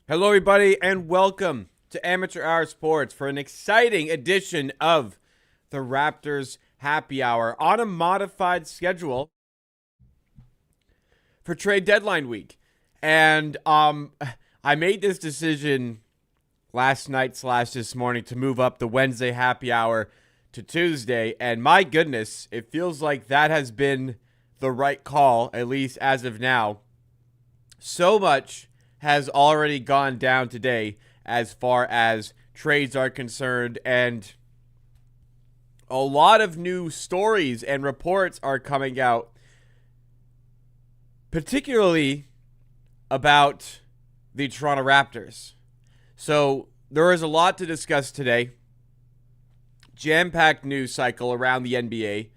Hello, everybody, and welcome to Amateur Hour Sports for an exciting edition of the Raptors Happy Hour on a modified schedule for trade deadline week. And I made this decision last night / this morning to move up the Wednesday Happy Hour to Tuesday. And my goodness, it feels like that has been the right call, at least as of now. So much has already gone down today as far as trades are concerned, and a lot of new stories and reports are coming out, particularly about the Toronto Raptors. So there is a lot to discuss today. Jam-packed news cycle around the NBA.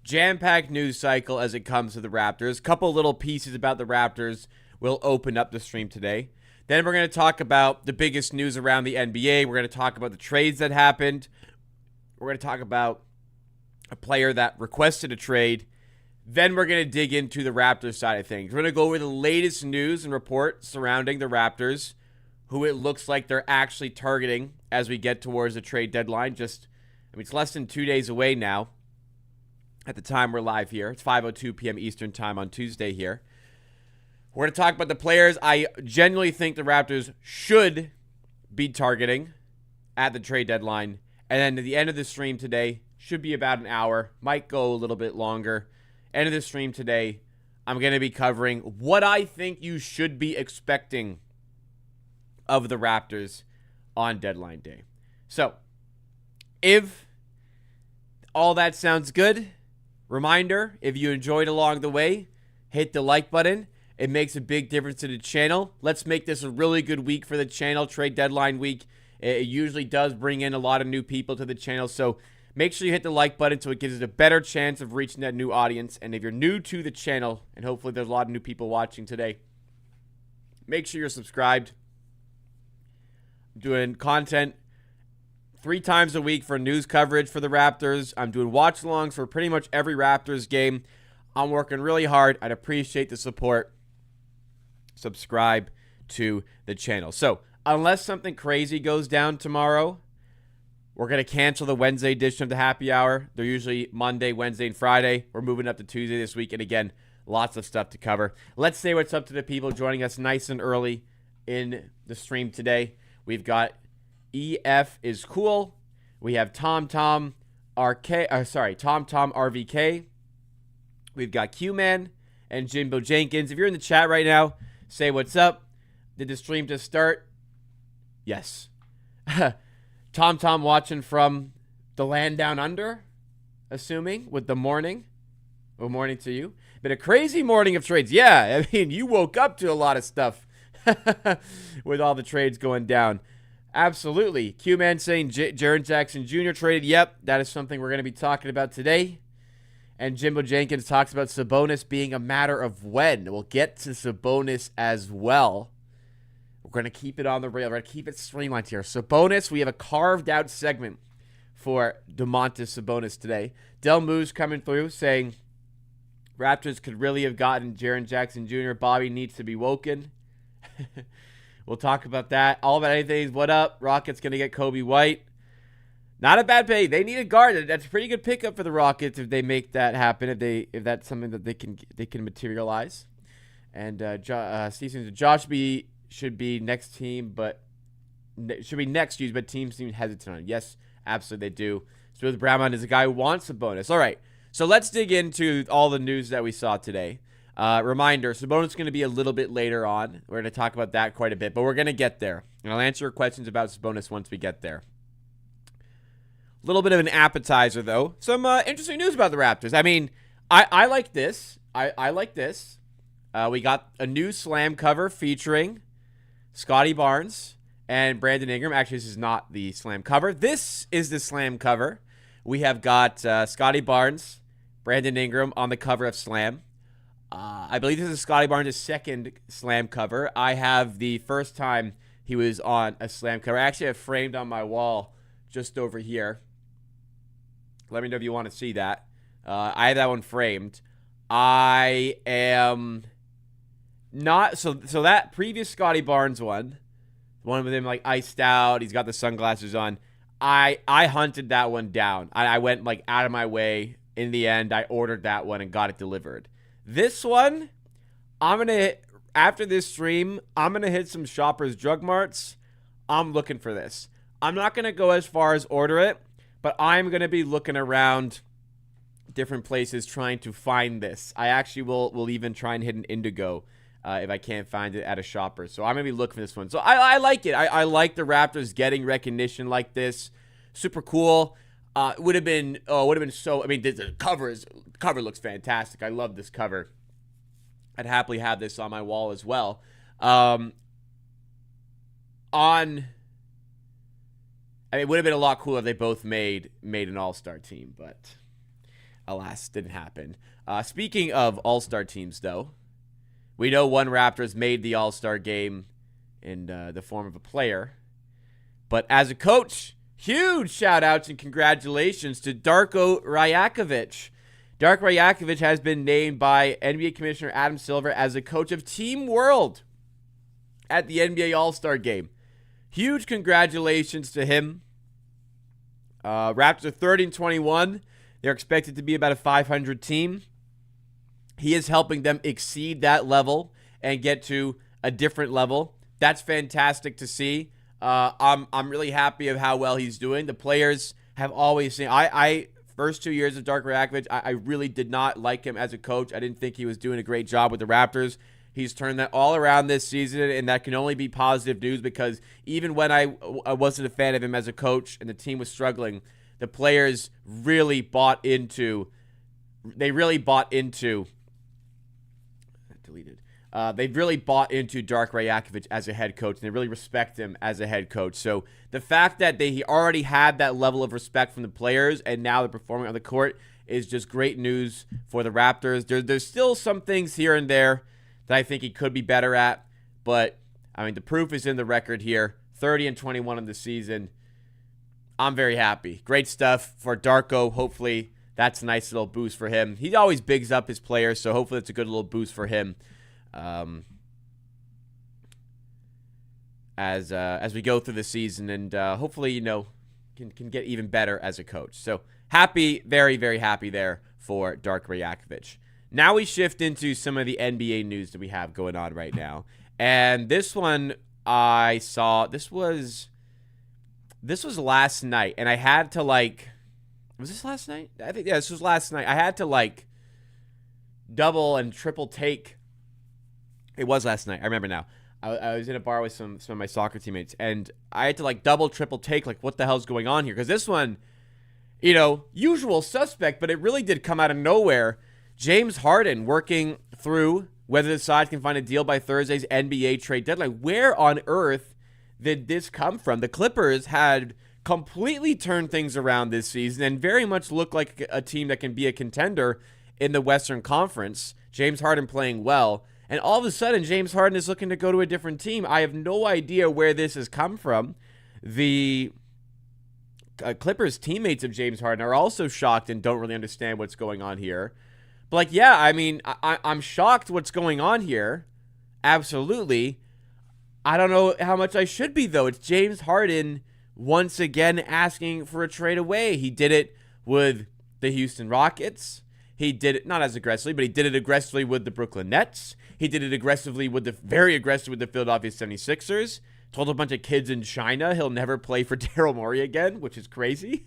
Jam-packed news cycle as it comes to the Raptors. Couple little pieces about the Raptors will open up the stream today. Then we're going to talk about the biggest news around the NBA. We're going to talk about the trades that happened. We're going to talk about a player that requested a trade. Then we're going to dig into the Raptors side of things. We're going to go over the latest news and reports surrounding the Raptors, who it looks like they're actually targeting as we get towards the trade deadline. It's less than 2 days away now at the time we're live here. It's 5:02 p.m. Eastern time on Tuesday here. We're going to talk about the players I genuinely think the Raptors should be targeting at the trade deadline. And then at the end of the stream today, should be about an hour, might go a little bit longer. End of the stream today, I'm going to be covering what I think you should be expecting of the Raptors on deadline day. So, if all that sounds good, reminder, if you enjoyed along the way, hit the like button. It makes a big difference to the channel. Let's make this a really good week for the channel, trade deadline week. It usually does bring in a lot of new people to the channel, so make sure you hit the like button so it gives us a better chance of reaching that new audience. And if you're new to the channel, and hopefully there's a lot of new people watching today, make sure you're subscribed. I'm doing content 3 times a week for news coverage for the Raptors. I'm doing watch-alongs for pretty much every Raptors game. I'm working really hard. I'd appreciate the support. Subscribe to the channel. So, unless something crazy goes down tomorrow, we're going to cancel the Wednesday edition of the Happy Hour. They're usually Monday, Wednesday, and Friday. We're moving up to Tuesday this week. And again, lots of stuff to cover. Let's say what's up to the people joining us nice and early in the stream today. We've got EF is cool. We have Tom RVK. We've got Q-Man and Jimbo Jenkins. If you're in the chat right now, say what's up. Did the stream just start? Yes. Tom watching from the land down under, assuming, with the morning. Well, morning to you. Been a crazy morning of trades. Yeah, I mean, you woke up to a lot of stuff with all the trades going down. Absolutely. Q-Man saying Jaren Jackson Jr. traded. Yep, that is something we're going to be talking about today. And Jimbo Jenkins talks about Sabonis being a matter of when. We'll get to Sabonis as well. We're going to keep it on the rail. We're going to keep it streamlined here. Sabonis, we have a carved-out segment for Domantas Sabonis today. Del Moose coming through saying Raptors could really have gotten Jaren Jackson Jr. Bobby needs to be woken. We'll talk about that. All about anything. What up? Rockets going to get Kobe White. Not a bad pay. They need a guard. That's a pretty good pickup for the Rockets if they make that happen. If that's something that they can materialize. And Steve says Josh should be next team, but should be next used, but teams seem hesitant on it. Yes, absolutely they do. Smooth Brownman is a guy who wants a bonus. All right, so let's dig into all the news that we saw today. Reminder: Sabonis is going to be a little bit later on. We're going to talk about that quite a bit, but we're going to get there, and I'll answer your questions about Sabonis once we get there. A little bit of an appetizer, though. Some interesting news about the Raptors. I mean, I like this. I like this. We got a new slam cover featuring Scotty Barnes and Brandon Ingram. Actually, this is not the slam cover. This is the slam cover. We have got Scotty Barnes, Brandon Ingram on the cover of Slam. I believe this is Scotty Barnes' second slam cover. I have the first time he was on a slam cover. I actually have framed on my wall just over here. Let me know if you want to see that. I have that one framed. I am not... So that previous Scotty Barnes one, One with him like iced out. He's got the sunglasses on. I hunted that one down. I went like out of my way. In the end, I ordered that one and got it delivered. This one, after this stream, I'm going to hit some Shoppers Drug Marts. I'm looking for this. I'm not going to go as far as order it, but I'm going to be looking around different places trying to find this. I actually will even try and hit an Indigo if I can't find it at a Shopper. So I'm going to be looking for this one. So I like it. I like the Raptors getting recognition like this. Super cool. Would have been so. I mean, the cover looks fantastic. I love this cover. I'd happily have this on my wall as well. I mean, it would have been a lot cooler if they both made an All-Star team, but alas, didn't happen. Speaking of All-Star teams, though, we know one Raptors made the All-Star game in the form of a player, but as a coach. Huge shout-outs and congratulations to Darko Rajakovic. Darko Rajakovic has been named by NBA Commissioner Adam Silver as the coach of Team World at the NBA All-Star Game. Huge congratulations to him. Raptors are 30-21. They're expected to be about a 500 team. He is helping them exceed that level and get to a different level. That's fantastic to see. I'm really happy of how well he's doing. The players have always seen. I first 2 years of Darko Rajakovic, I really did not like him as a coach. I didn't think he was doing a great job with the Raptors. He's turned that all around this season, and that can only be positive news because even when I wasn't a fan of him as a coach and the team was struggling, the players really bought into. They've really bought into Darko Rajakovic as a head coach, and they really respect him as a head coach. So the fact that he already had that level of respect from the players, and now they're performing on the court, is just great news for the Raptors. There's still some things here and there that I think he could be better at, but I mean the proof is in the record here. 30-21 in the season. I'm very happy. Great stuff for Darko. Hopefully that's a nice little boost for him. He always bigs up his players, so hopefully it's a good little boost for him. As we go through the season, and hopefully can get even better as a coach. So happy, very very happy there for Darko Rajakovic. Now we shift into some of the NBA news that we have going on right now, and this one I saw. This was last night, and I had to was this last night? I think this was last night. I had to double and triple take. It was last night. I remember now. I was in a bar with some of my soccer teammates, and I had to double, triple take, what the hell's going on here? Because this one, usual suspect, but it really did come out of nowhere. James Harden working through whether the side can find a deal by Thursday's NBA trade deadline. Where on earth did this come from? The Clippers had completely turned things around this season and very much look like a team that can be a contender in the Western Conference. James Harden playing well. And all of a sudden, James Harden is looking to go to a different team. I have no idea where this has come from. The Clippers teammates of James Harden are also shocked and don't really understand what's going on here. But I'm shocked what's going on here. Absolutely. I don't know how much I should be, though. It's James Harden once again asking for a trade away. He did it with the Houston Rockets. He did it not as aggressively, but he did it aggressively with the Brooklyn Nets. He did it very aggressive with the Philadelphia 76ers. Told a bunch of kids in China he'll never play for Daryl Morey again, which is crazy.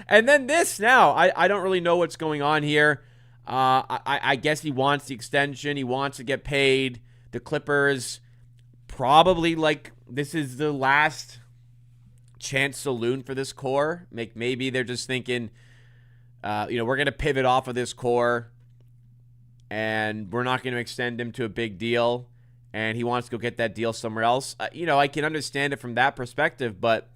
And then this now. I don't really know what's going on here. I guess he wants the extension. He wants to get paid. The Clippers probably this is the last chance saloon for this core. Maybe they're just thinking, we're going to pivot off of this core and we're not going to extend him to a big deal. And he wants to go get that deal somewhere else. I can understand it from that perspective, but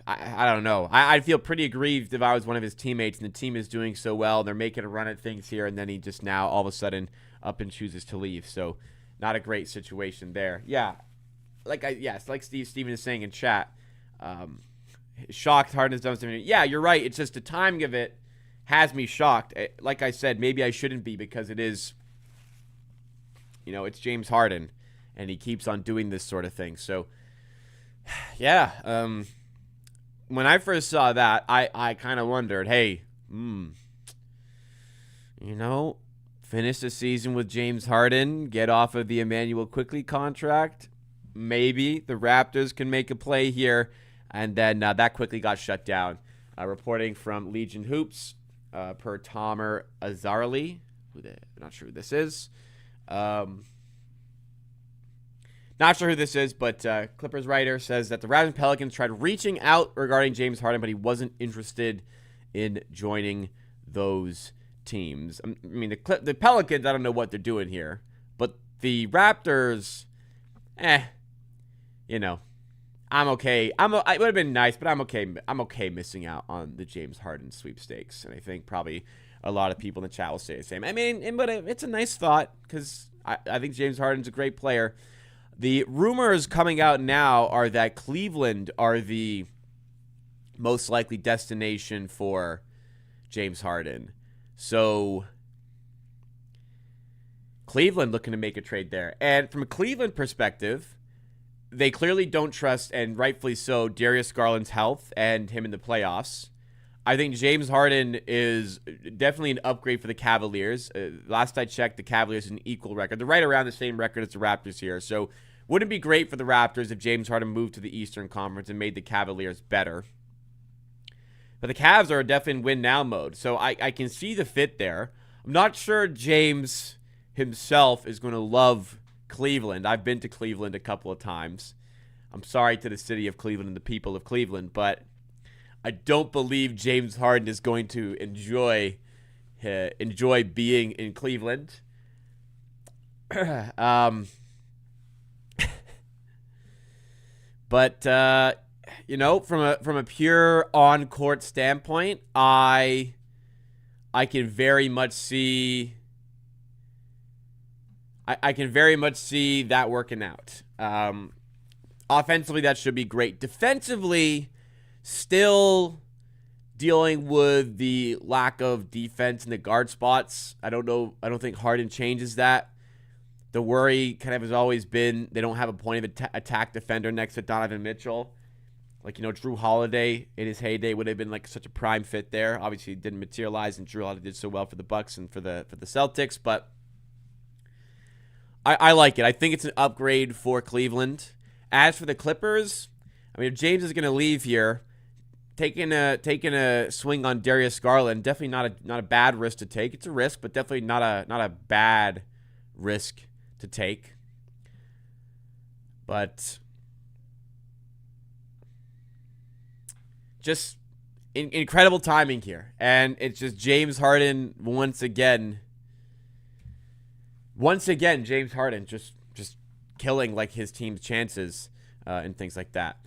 I don't know. I'd feel pretty aggrieved if I was one of his teammates and the team is doing so well. They're making a run at things here, and then he just now all of a sudden up and chooses to leave. So not a great situation there. Yeah, like Steve Steven is saying in chat, shocked Harden has done something. Yeah, you're right. It's just the timing of it has me shocked. Like I said, maybe I shouldn't be because it is, it's James Harden. and he keeps on doing this sort of thing. So, yeah, when I first saw that, I kind of wondered, hey, finish the season with James Harden, get off of the Immanuel Quickley contract. Maybe the Raptors can make a play here. And then that quickly got shut down. Reporting from Legion Hoops, per Tomer Azarli. Not sure who this is. Not sure who this is, but Clippers writer says that the Raptors and Pelicans tried reaching out regarding James Harden, but he wasn't interested in joining those teams. I mean, the Pelicans, I don't know what they're doing here, but the Raptors, I'm okay. It would have been nice, but I'm okay. I'm okay missing out on the James Harden sweepstakes, and I think probably a lot of people in the chat will say the same. I mean, but it's a nice thought because I think James Harden's a great player. The rumors coming out now are that Cleveland are the most likely destination for James Harden. So Cleveland looking to make a trade there. And from a Cleveland perspective, they clearly don't trust, and rightfully so, Darius Garland's health and him in the playoffs. I think James Harden is definitely an upgrade for the Cavaliers. Last I checked, the Cavaliers an equal record. They're right around the same record as the Raptors here. So wouldn't it be great for the Raptors if James Harden moved to the Eastern Conference and made the Cavaliers better? But the Cavs are definitely in win-now mode. So I can see the fit there. I'm not sure James himself is going to love Cleveland. I've been to Cleveland a couple of times. I'm sorry to the city of Cleveland and the people of Cleveland, but I don't believe James Harden is going to enjoy being in Cleveland. But from a pure on-court standpoint, I can very much see. I can very much see that working out. Offensively, that should be great. Defensively, still dealing with the lack of defense in the guard spots. I don't think Harden changes that. The worry kind of has always been they don't have a point of attack defender next to Donovan Mitchell. Like, Drew Holiday in his heyday would have been like such a prime fit there. Obviously, it didn't materialize, and Drew Holiday did so well for the Bucks and for the Celtics, but I like it. I think it's an upgrade for Cleveland. As for the Clippers, I mean, if James is going to leave here, taking a swing on Darius Garland, definitely not a bad risk to take. It's a risk, but definitely not a bad risk to take. But just incredible timing here, and it's just James Harden once again, James Harden just killing like his team's chances and things like that.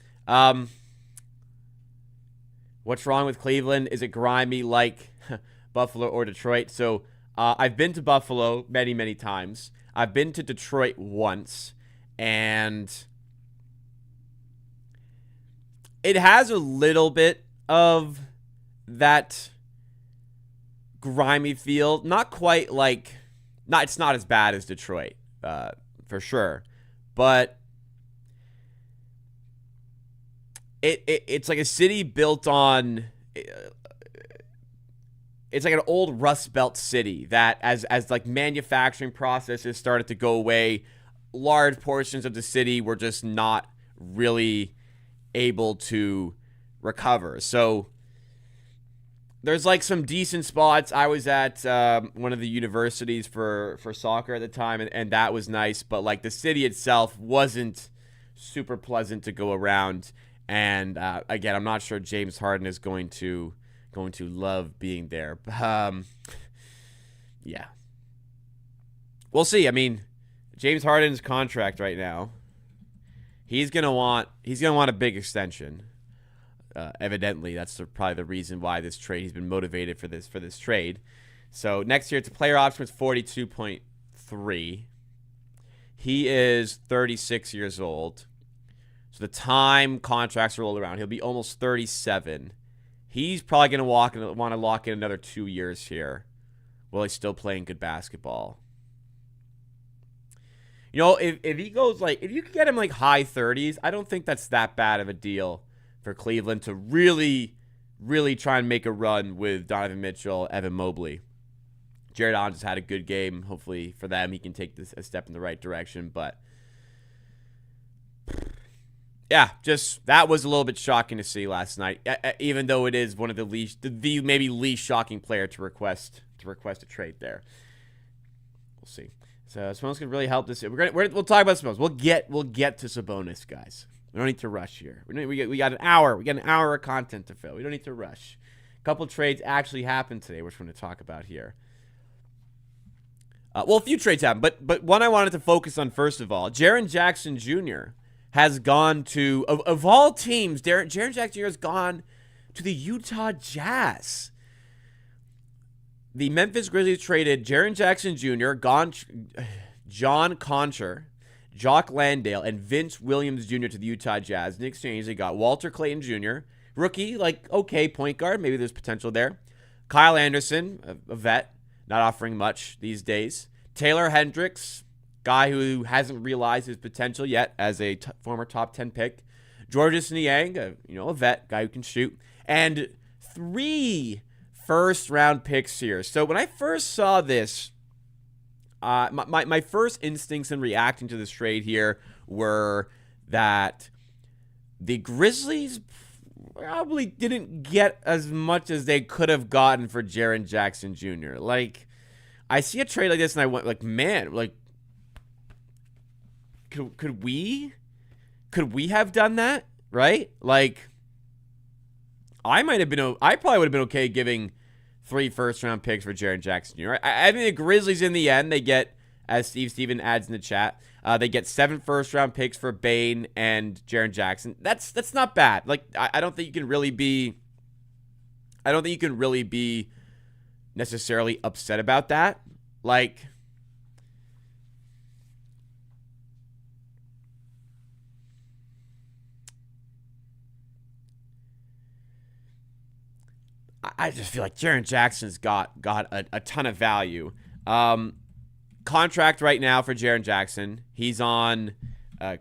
What's wrong with Cleveland? Is it grimy like Buffalo or Detroit? So I've been to Buffalo many, many times. I've been to Detroit once, and it has a little bit of that grimy feel. Not quite like... it's not as bad as Detroit, for sure. But it's like a city built on... It's like an old Rust Belt city that as like manufacturing processes started to go away, large portions of the city were just not really able to recover. So there's like some decent spots. I was at one of the universities for soccer at the time, and that was nice. But like the city itself wasn't super pleasant to go around. And again, I'm not sure James Harden is going to love being there. Yeah, we'll see. I mean, James Harden's contract right now, he's gonna want a big extension. Evidently, that's probably the reason why this trade, he's been motivated for this trade. So next year, it's a player option with 42.3. He is 36 years old. So the time contracts roll around, he'll be almost 37. He's probably going to want to lock in another 2 years here while he's still playing good basketball. You know, if he goes like, if you could get him like high 30s, I don't think that's that bad of a deal for Cleveland to really, really try and make a run with Donovan Mitchell, Evan Mobley. Jared Allen just had a good game. Hopefully for them, he can take this a step in the right direction. But yeah, just that was a little bit shocking to see last night. Even though it is one of the maybe least shocking player to request a trade there. We'll see. So Sabonis could really help this. We'll talk about Sabonis. We'll get to Sabonis, guys. We don't need to rush here. We got an hour. We got an hour of content to fill. We don't need to rush. A couple trades actually happened today, which we're going to talk about here. Well, a few trades happened, but one I wanted to focus on first of all. Jaren Jackson Jr. has gone to, of all teams, Jaren Jackson Jr. has gone to the Utah Jazz. The Memphis Grizzlies traded Jaren Jackson Jr., John Concher, Jock Landale, and Vince Williams Jr. to the Utah Jazz. In exchange, they got Walter Clayton Jr., rookie, okay, point guard. Maybe there's potential there. Kyle Anderson, a vet, not offering much these days. Taylor Hendricks, guy who hasn't realized his potential yet as a former top 10 pick. Georges Niang, a vet, guy who can shoot. And 3 first-round picks here. So when I first saw this, my first instincts in reacting to this trade here were that the Grizzlies probably didn't get as much as they could have gotten for Jaren Jackson Jr. I see a trade like this and I went man, could we have done that, right? I probably would have been okay giving 3 first-round picks for Jaren Jackson Jr. I think the Grizzlies in the end, they get, as Steve Steven adds in the chat, they get 7 first-round picks for Bane and Jaren Jackson. That's not bad. I don't think you can really be necessarily upset about that. I just feel like Jaren Jackson's got a ton of value. Contract right now for Jaren Jackson. He's on a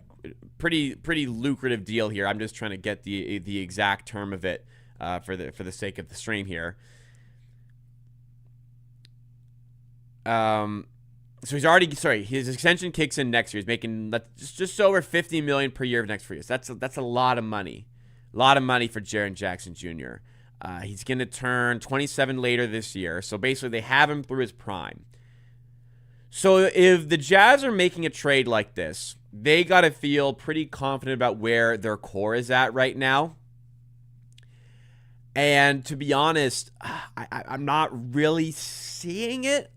pretty lucrative deal here. I'm just trying to get the exact term of it for the sake of the stream here. So he's already his extension kicks in next year. He's making just over $50 million per year of next 4 years. That's a lot of money. A lot of money for Jaren Jackson Jr. He's going to turn 27 later this year. So basically they have him through his prime. So if the Jazz are making a trade like this, they got to feel pretty confident about where their core is at right now. And to be honest, I'm not really seeing it.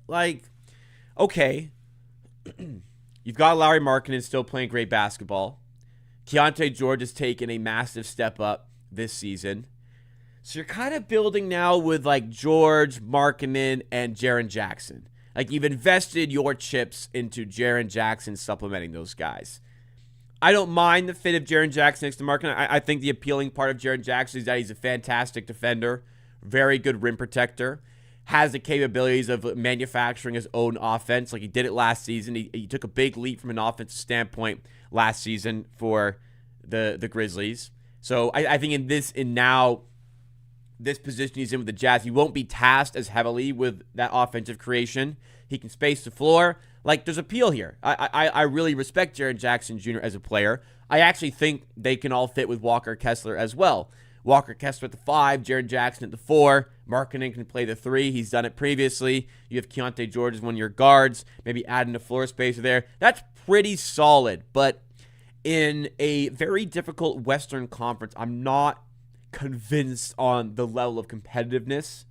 Okay, you've got Lauri Markkanen still playing great basketball. Keontae George has taken a massive step up this season. So you're kind of building now with George, Markkanen, and Jaren Jackson. You've invested your chips into Jaren Jackson supplementing those guys. I don't mind the fit of Jaren Jackson next to Markkanen. I think the appealing part of Jaren Jackson is that he's a fantastic defender, very good rim protector, has the capabilities of manufacturing his own offense like he did it last season. He took a big leap from an offensive standpoint last season for the Grizzlies. So I think in this position he's in with the Jazz, he won't be tasked as heavily with that offensive creation. He can space the floor. There's appeal here. I really respect Jaren Jackson Jr. as a player. I actually think they can all fit with Walker Kessler as well. Walker Kessler at the 5, Jaren Jackson at the 4. Markkanen can play the 3. He's done it previously. You have Keontae George as one of your guards. Maybe adding a floor spacer there. That's pretty solid. But in a very difficult Western Conference, I'm not convinced on the level of competitiveness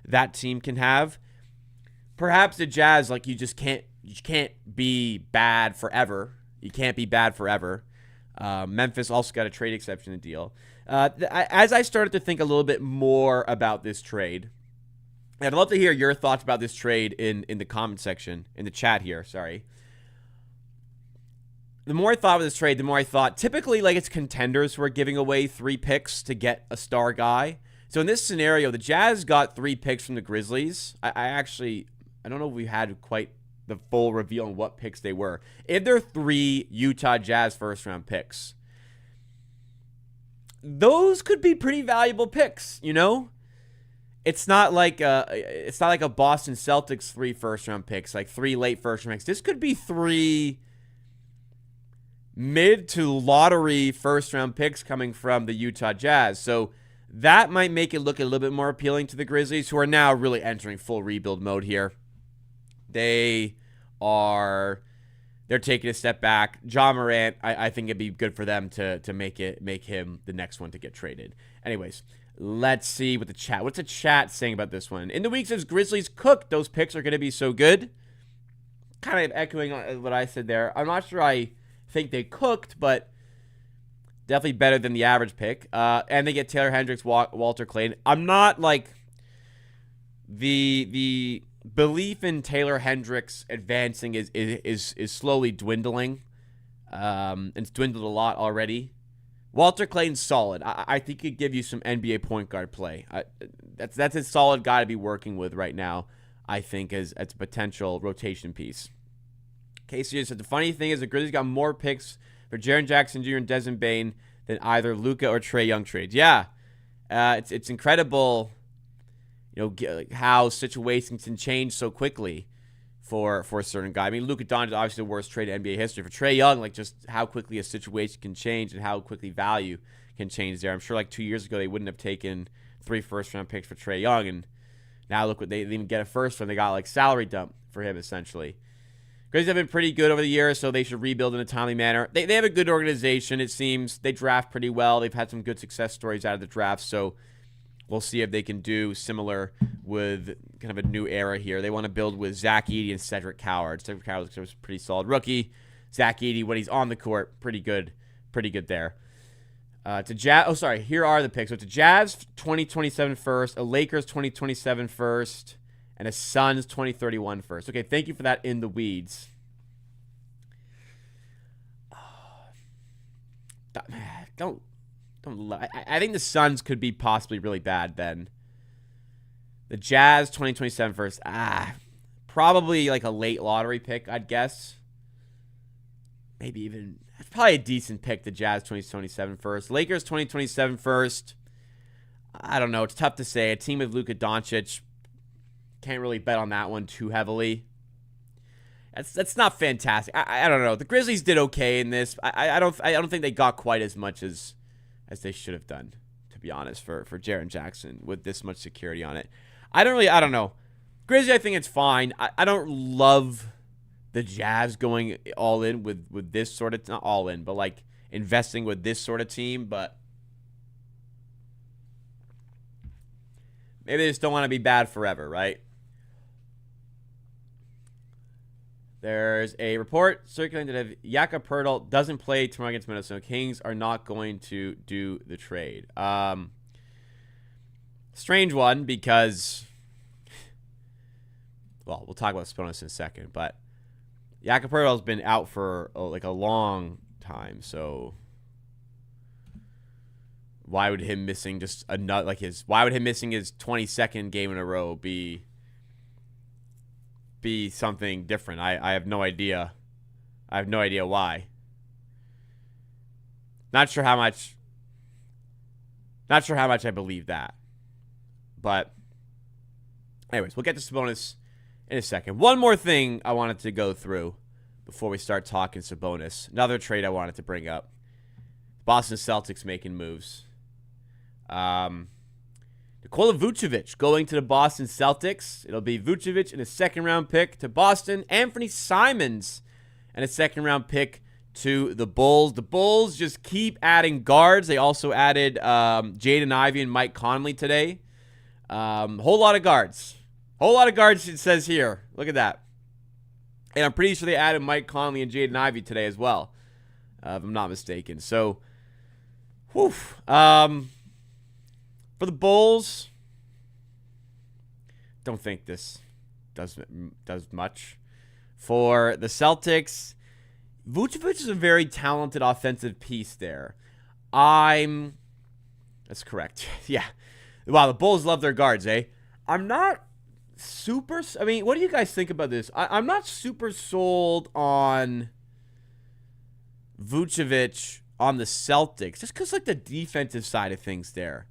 that team can have. Perhaps the Jazz, you can't be bad forever. You can't be bad forever. Memphis also got a trade exception in the deal. As I started to think a little bit more about this trade, I'd love to hear your thoughts about this trade in the comment section, in the chat here, sorry. The more I thought of this trade, the more I thought, typically, it's contenders who are giving away 3 picks to get a star guy. So in this scenario, the Jazz got 3 picks from the Grizzlies. I don't know if we had quite the full reveal on what picks they were. If they're 3 Utah Jazz first-round picks, those could be pretty valuable picks, you know? It's not like a Boston Celtics 3 first-round picks, like 3 late first-round picks. This could be 3 mid to lottery first-round picks coming from the Utah Jazz. So that might make it look a little bit more appealing to the Grizzlies, who are now really entering full rebuild mode here. They're taking a step back. Ja Morant, I think it'd be good for them to make him the next one to get traded. Anyways, let's see what's the chat saying about this one. In the week says Grizzlies cooked. Those picks are going to be so good. Kind of echoing on what I said there. I'm not sure I think they cooked, but definitely better than the average pick. And they get Taylor Hendricks, Walter Clayton. I'm not like the belief in Taylor Hendricks advancing is slowly dwindling. It's dwindled a lot already. Walter Clayton's solid. I think he could give you some NBA point guard play. That's a solid guy to be working with right now, I think, as a potential rotation piece. Casey said the funny thing is the Grizzlies got more picks for Jaren Jackson Jr. and Desmond Bane than either Luka or Trae Young trades. Yeah, it's incredible, you know, how situations can change so quickly for a certain guy. I mean, Luka Doncic is obviously the worst trade in NBA history. For Trae Young, like just how quickly a situation can change and how quickly value can change there. I'm sure like 2 years ago they wouldn't have taken 3 first-round picks for Trae Young, and now look what they didn't even get a first one. They got like salary dump for him essentially. Grizzlies have been pretty good over the years, so they should rebuild in a timely manner. They have a good organization, it seems. They draft pretty well. They've had some good success stories out of the draft, so we'll see if they can do similar with kind of a new era here. They want to build with Zach Edey and Cedric Coward. Cedric Coward was a pretty solid rookie. Zach Edey, when he's on the court, pretty good there. Here are the picks. So it's a Jazz 2027 first, a Lakers 2027 first, and a Suns 2031 first. Okay, thank you for that in the weeds. I think the Suns could be possibly really bad then. The Jazz 2027 first. Probably like a late lottery pick, I'd guess. Maybe even, that's probably a decent pick, the Jazz 2027 first. Lakers 2027 first. I don't know. It's tough to say. A team with Luka Doncic. Can't really bet on that one too heavily. That's not fantastic. I don't know. The Grizzlies did okay in this. I don't think they got quite as much as they should have done, to be honest, for Jaren Jackson with this much security on it. I don't know. Grizzlies, I think it's fine. I don't love the Jazz going all in with this sort of, not all in, but like investing with this sort of team, but maybe they just don't want to be bad forever, right? There's a report circulating that if Jakob Poeltl doesn't play tomorrow against Minnesota, Kings are not going to do the trade. Strange one because, well, we'll talk about Sabonis in a second, but Jakob Poeltl's been out for like a long time, so why would him missing just another why would him missing his 22nd game in a row be something different? I have no idea. I have no idea why. Not sure how much I believe that. But anyways, we'll get to Sabonis in a second. One more thing I wanted to go through before we start talking Sabonis. Another trade I wanted to bring up. Boston Celtics making moves. Nikola Vucevic going to the Boston Celtics. It'll be Vucevic and a second-round pick to Boston. Anthony Simons and a second-round pick to the Bulls. The Bulls just keep adding guards. They also added Jaden Ivey and Mike Conley today. Whole lot of guards. Whole lot of guards, it says here. Look at that. And I'm pretty sure they added Mike Conley and Jaden Ivey today as well, if I'm not mistaken. So, whew. For the Bulls, don't think this does much. For the Celtics, Vucevic is a very talented offensive piece there. That's correct. Yeah. Wow, the Bulls love their guards, eh? I'm not I mean, what do you guys think about this? I'm not super sold on Vucevic on the Celtics, just because, like, the defensive side of things there.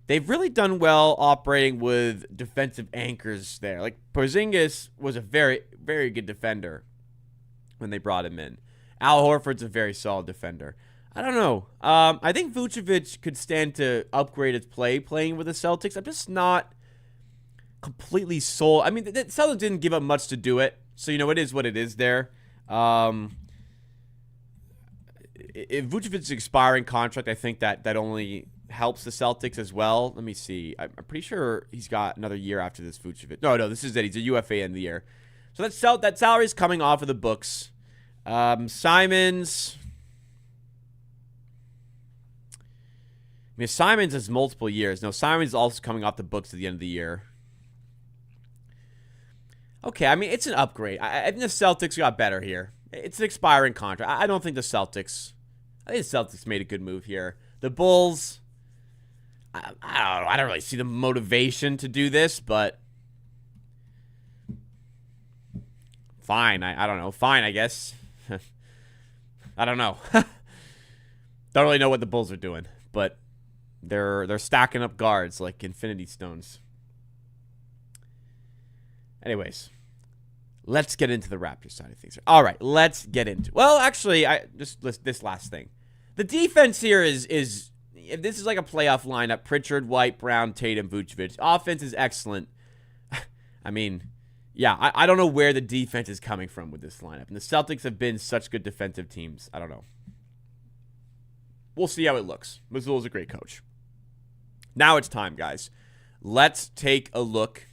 They've really done well operating with defensive anchors there. Like, Porzingis was a very, very good defender when they brought him in. Al Horford's a very solid defender. I don't know. I think Vucevic could stand to upgrade his play playing with the Celtics. I'm just not completely sold. I mean, the Celtics didn't give up much to do it, so, you know, it is what it is there. If Vucevic's expiring contract, I think that only helps the Celtics as well. Let me see. I'm pretty sure he's got another year after this, Vucevic. No, this is it. He's a UFA in the year. So that salary is coming off of the books. Simons. I mean, Simons has multiple years. No, Simons is also coming off the books at the end of the year. Okay, I mean, it's an upgrade. I think the Celtics got better here. It's an expiring contract. I don't think the Celtics... I think the Celtics made a good move here. The Bulls... I don't know. I don't really see the motivation to do this, but... Fine. I don't know. Fine, I guess. I don't know. Don't really know what the Bulls are doing, but they're stacking up guards like Infinity Stones. Anyways, let's get into the Raptors side of things. All right, let's get into. Well, actually, this last thing. The defense here is if this is like a playoff lineup: Pritchard, White, Brown, Tatum, Vucevic. Offense is excellent. I mean, yeah, I don't know where the defense is coming from with this lineup. And the Celtics have been such good defensive teams. I don't know. We'll see how it looks. Mazzulla's a great coach. Now it's time, guys. Let's take a look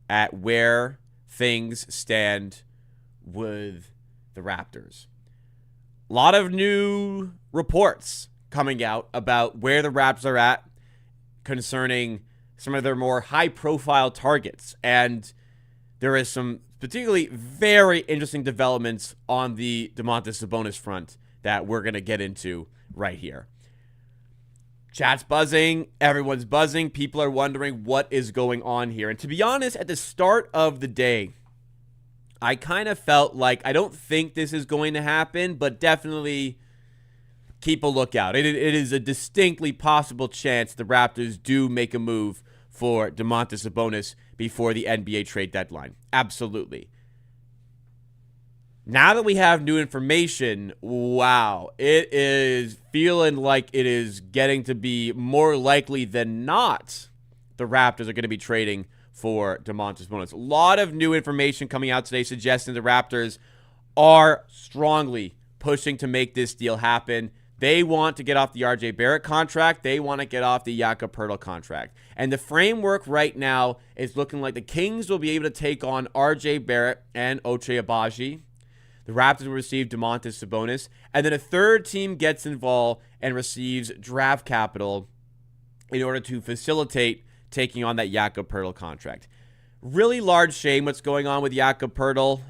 at where things stand with the Raptors. A lot of new reports coming out about where the Raptors are at concerning some of their more high-profile targets. And there is some particularly very interesting developments on the Domantas Sabonis front that we're going to get into right here. Chat's buzzing. Everyone's buzzing. People are wondering what is going on here. And to be honest, at the start of the day, I kind of felt like I don't think this is going to happen, but definitely keep a lookout. It is a distinctly possible chance the Raptors do make a move for Domantas Sabonis before the NBA trade deadline. Absolutely. Now that we have new information, wow, it is feeling like it is getting to be more likely than not the Raptors are going to be trading for Domantas Sabonis. A lot of new information coming out today suggesting the Raptors are strongly pushing to make this deal happen. They want to get off the RJ Barrett contract. They want to get off the Jakob Poeltl contract. And the framework right now is looking like the Kings will be able to take on RJ Barrett and Ochai Agbaji. The Raptors will receive Domantas Sabonis. And then a third team gets involved and receives draft capital in order to facilitate taking on that Jakob Poeltl contract. Really large shame what's going on with Jakob Poeltl.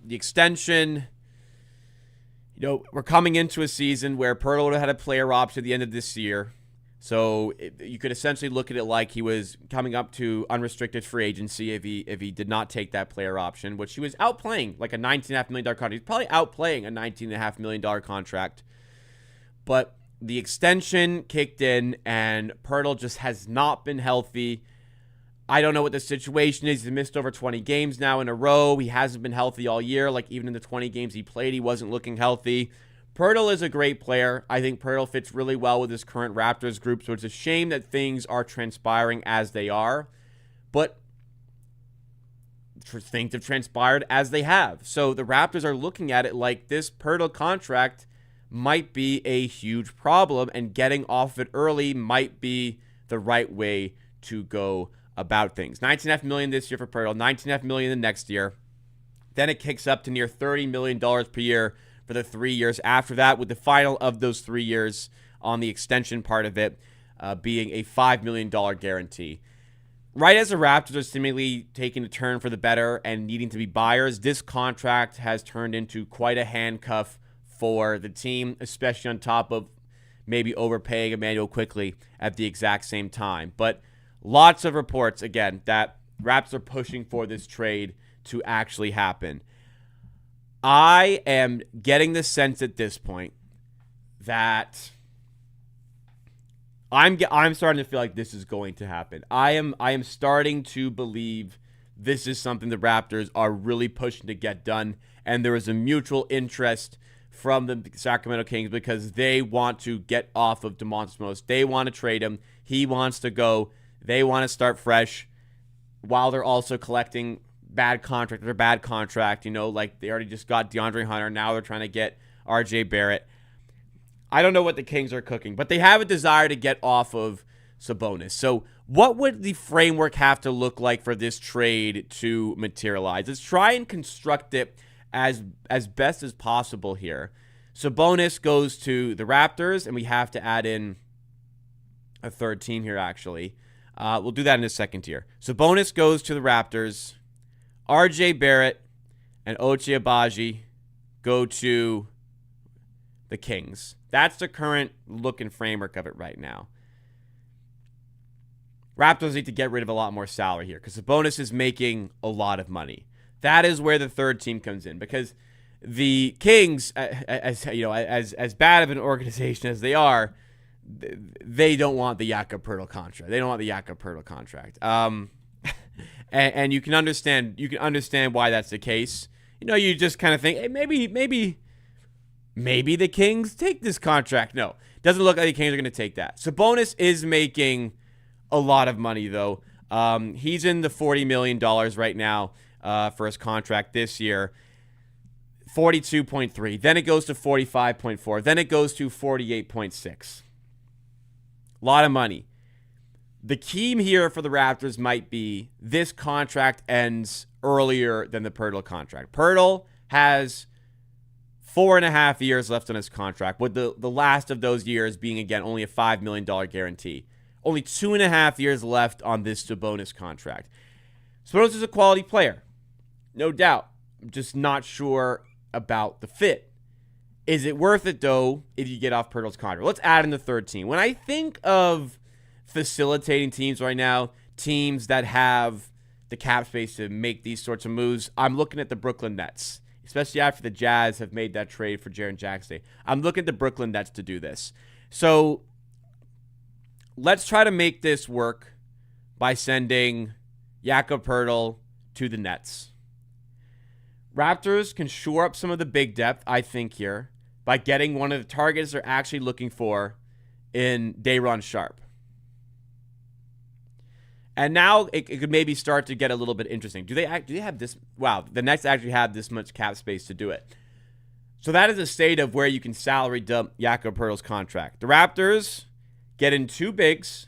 The extension, you know, we're coming into a season where Poeltl would have had a player option at the end of this year. So you could essentially look at it like he was coming up to unrestricted free agency if he did not take that player option, which he was outplaying like a $19.5 million contract. He's probably outplaying a $19.5 million contract. But the extension kicked in, and Poeltl just has not been healthy. I don't know what the situation is. He's missed over 20 games now in a row. He hasn't been healthy all year. Like, even in the 20 games he played, he wasn't looking healthy. Poeltl is a great player. I think Poeltl fits really well with his current Raptors group, so it's a shame that things are transpiring as they are. But things have transpired as they have. So the Raptors are looking at it like this Poeltl contract might be a huge problem, and getting off it early might be the right way to go about things. $19.5 million this year for Poeltl, $19.5 million the next year. Then it kicks up to near $30 million per year for the 3 years after that, with the final of those 3 years on the extension part of it being a $5 million guarantee. Right as the Raptors are seemingly taking a turn for the better and needing to be buyers, this contract has turned into quite a handcuff for the team, especially on top of maybe overpaying Emmanuel Quickley at the exact same time. But Lots of reports, again, that Raps are pushing for this trade to actually happen. I am getting the sense at this point that I'm starting to feel like this is going to happen. I am starting to believe this is something the Raptors are really pushing to get done, and there is a mutual interest from the Sacramento Kings because they want to get off of Domantas Sabonis. They want to trade him. He wants to go. They want to start fresh while they're also collecting bad contract after bad contract. You know, like they already just got DeAndre Hunter. Now they're trying to get RJ Barrett. I don't know what the Kings are cooking, but they have a desire to get off of Sabonis. So what would the framework have to look like for this trade to materialize? Let's try and construct it as best as possible here. Sabonis goes to the Raptors, and we have to add in a third team here, actually. We'll do that in a second here. Sabonis goes to the Raptors. RJ Barrett and Ochai Agbaji go to the Kings. That's the current look and framework of it right now. Raptors need to get rid of a lot more salary here because Sabonis is making a lot of money. That is where the third team comes in because the Kings, as bad of an organization as they are, they don't want the Jakob Poeltl contract. They don't want the Jakob Poeltl contract. And you can understand why that's the case. You know, you just kind of think, hey, maybe the Kings take this contract. No, doesn't look like the Kings are going to take that. Sabonis is making a lot of money, though. He's in the $40 million right now for his contract this year. 42.3. Then it goes to 45.4. Then it goes to 48.6. A lot of money. The key here for the Raptors might be this contract ends earlier than the Poeltl contract. Poeltl has 4.5 years left on his contract, with the last of those years being, again, only a $5 million guarantee. Only 2.5 years left on this Sabonis contract. Sabonis is a quality player, no doubt. I'm just not sure about the fit. Is it worth it, though, if you get off Poeltl's contract? Let's add in the third team. When I think of facilitating teams right now, teams that have the cap space to make these sorts of moves, I'm looking at the Brooklyn Nets, especially after the Jazz have made that trade for Jaren Jackson. I'm looking at the Brooklyn Nets to do this. So let's try to make this work by sending Jakob Poeltl to the Nets. Raptors can shore up some of the big depth, I think, here by getting one of the targets they're actually looking for in Day'Ron Sharpe. And now it could maybe start to get a little bit interesting. Do they have this? Wow, the Nets actually have this much cap space to do it. So that is a state of where you can salary dump Jakob Poeltl's contract. The Raptors get in two bigs.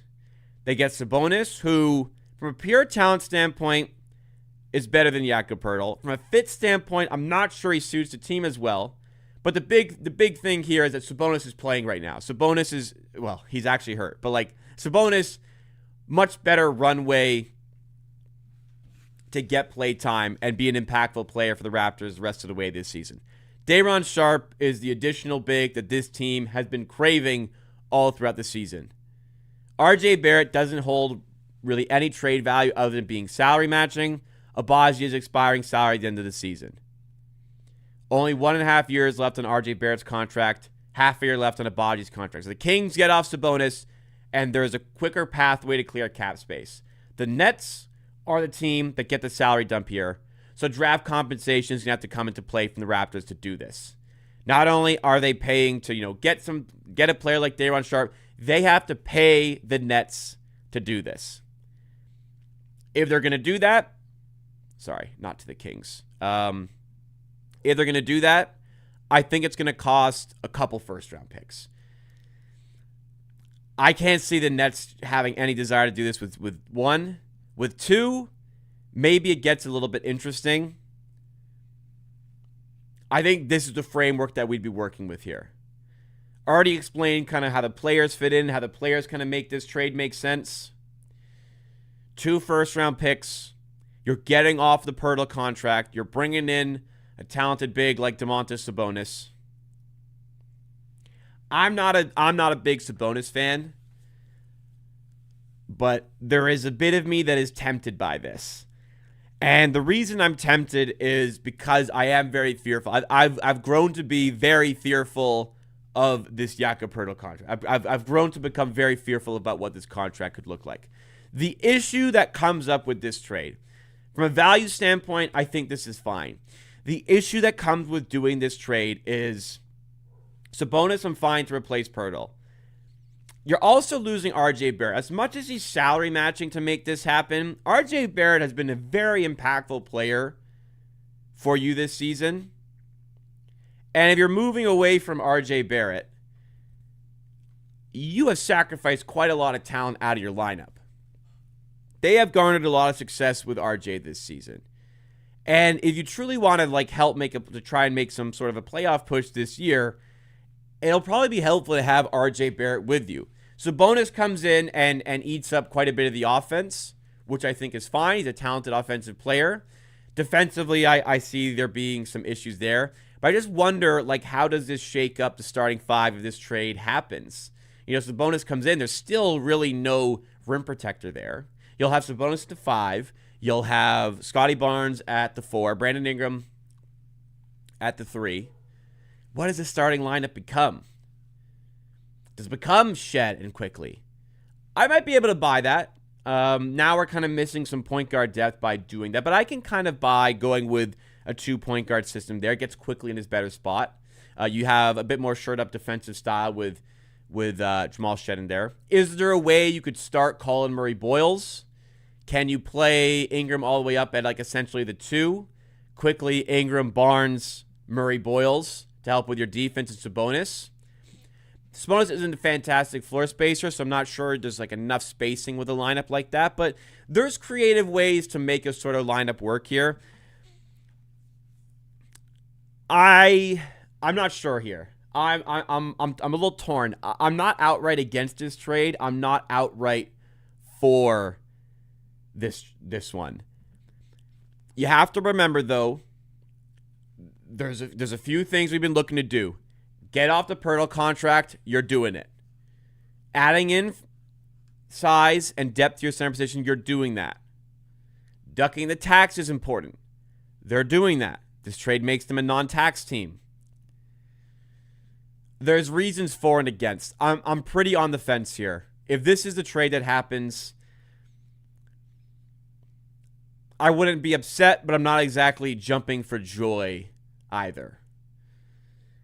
They get Sabonis, who, from a pure talent standpoint, is better than Jakob Poeltl. From a fit standpoint, I'm not sure he suits the team as well. But the big thing here is that Sabonis is playing right now. Sabonis is, well, he's actually hurt. But, like, Sabonis, much better runway to get play time and be an impactful player for the Raptors the rest of the way this season. Day'Ron Sharpe is the additional big that this team has been craving all throughout the season. RJ Barrett doesn't hold really any trade value other than being salary matching. Agbaji is expiring salary at the end of the season. Only 1.5 years left on RJ Barrett's contract, half a year left on Agbaji's contract. So the Kings get off Sabonis, and there's a quicker pathway to clear cap space. The Nets are the team that get the salary dump here, so draft compensation is going to have to come into play from the Raptors to do this. Not only are they paying to get a player like Day'Ron Sharpe, they have to pay the Nets to do this. If they're going to do that, sorry, not to the Kings. If they're going to do that, I think it's going to cost a couple first-round picks. I can't see the Nets having any desire to do this with one. With two, maybe it gets a little bit interesting. I think this is the framework that we'd be working with here. Already explained kind of how the players fit in, how the players kind of make this trade make sense. 2 first-round picks. You're getting off the Poeltl contract. You're bringing in a talented big like Domantas Sabonis. I'm not a big Sabonis fan. but there is a bit of me that is tempted by this. And the reason I'm tempted is because I am very fearful. I've grown to be very fearful of this Jakob Poeltl contract. I've grown to become very fearful about what this contract could look like. The issue that comes up with this trade, from a value standpoint, I think this is fine. The issue that comes with doing this trade is Sabonis, I'm fine to replace Poeltl. You're also losing R.J. Barrett. As much as he's salary matching to make this happen, R.J. Barrett has been a very impactful player for you this season. And if you're moving away from R.J. Barrett, you have sacrificed quite a lot of talent out of your lineup. They have garnered a lot of success with R.J. this season. And if you truly want to help to try and make some sort of a playoff push this year, it'll probably be helpful to have R.J. Barrett with you. Sabonis comes in and eats up quite a bit of the offense, which I think is fine. He's a talented offensive player. Defensively, I see there being some issues there. But I just wonder, how does this shake up the starting five if this trade happens? Sabonis comes in. There's still really no rim protector there. You'll have Sabonis at the 5. You'll have Scotty Barnes at the 4. Brandon Ingram at the 3. What does the starting lineup become? Does it become Shed and Quickly? I might be able to buy that. Now we're kind of missing some point guard depth by doing that, but I can kind of buy going with a 2-point guard system there. It gets Quickly in his better spot. You have a bit more shirt-up defensive style with Jamal Shed in there. Is there a way you could start Colin Murray-Boyles? Can you play Ingram all the way up at essentially the 2? Quickly, Ingram, Barnes, Murray-Boyles to help with your defense and Sabonis. Sabonis isn't a fantastic floor spacer, so I'm not sure there's enough spacing with a lineup like that, but there's creative ways to make a sort of lineup work here. I'm not sure here. I'm a little torn. I'm not outright against this trade. I'm not outright for this one. You have to remember though, there's a few things we've been looking to do. Get off the Poeltl contract, you're doing it. Adding in size and depth to your center position, you're doing that. Ducking the tax is important. They're doing that. This trade makes them a non-tax team. There's reasons for and against. I'm pretty on the fence here. If this is the trade that happens, I wouldn't be upset, but I'm not exactly jumping for joy either.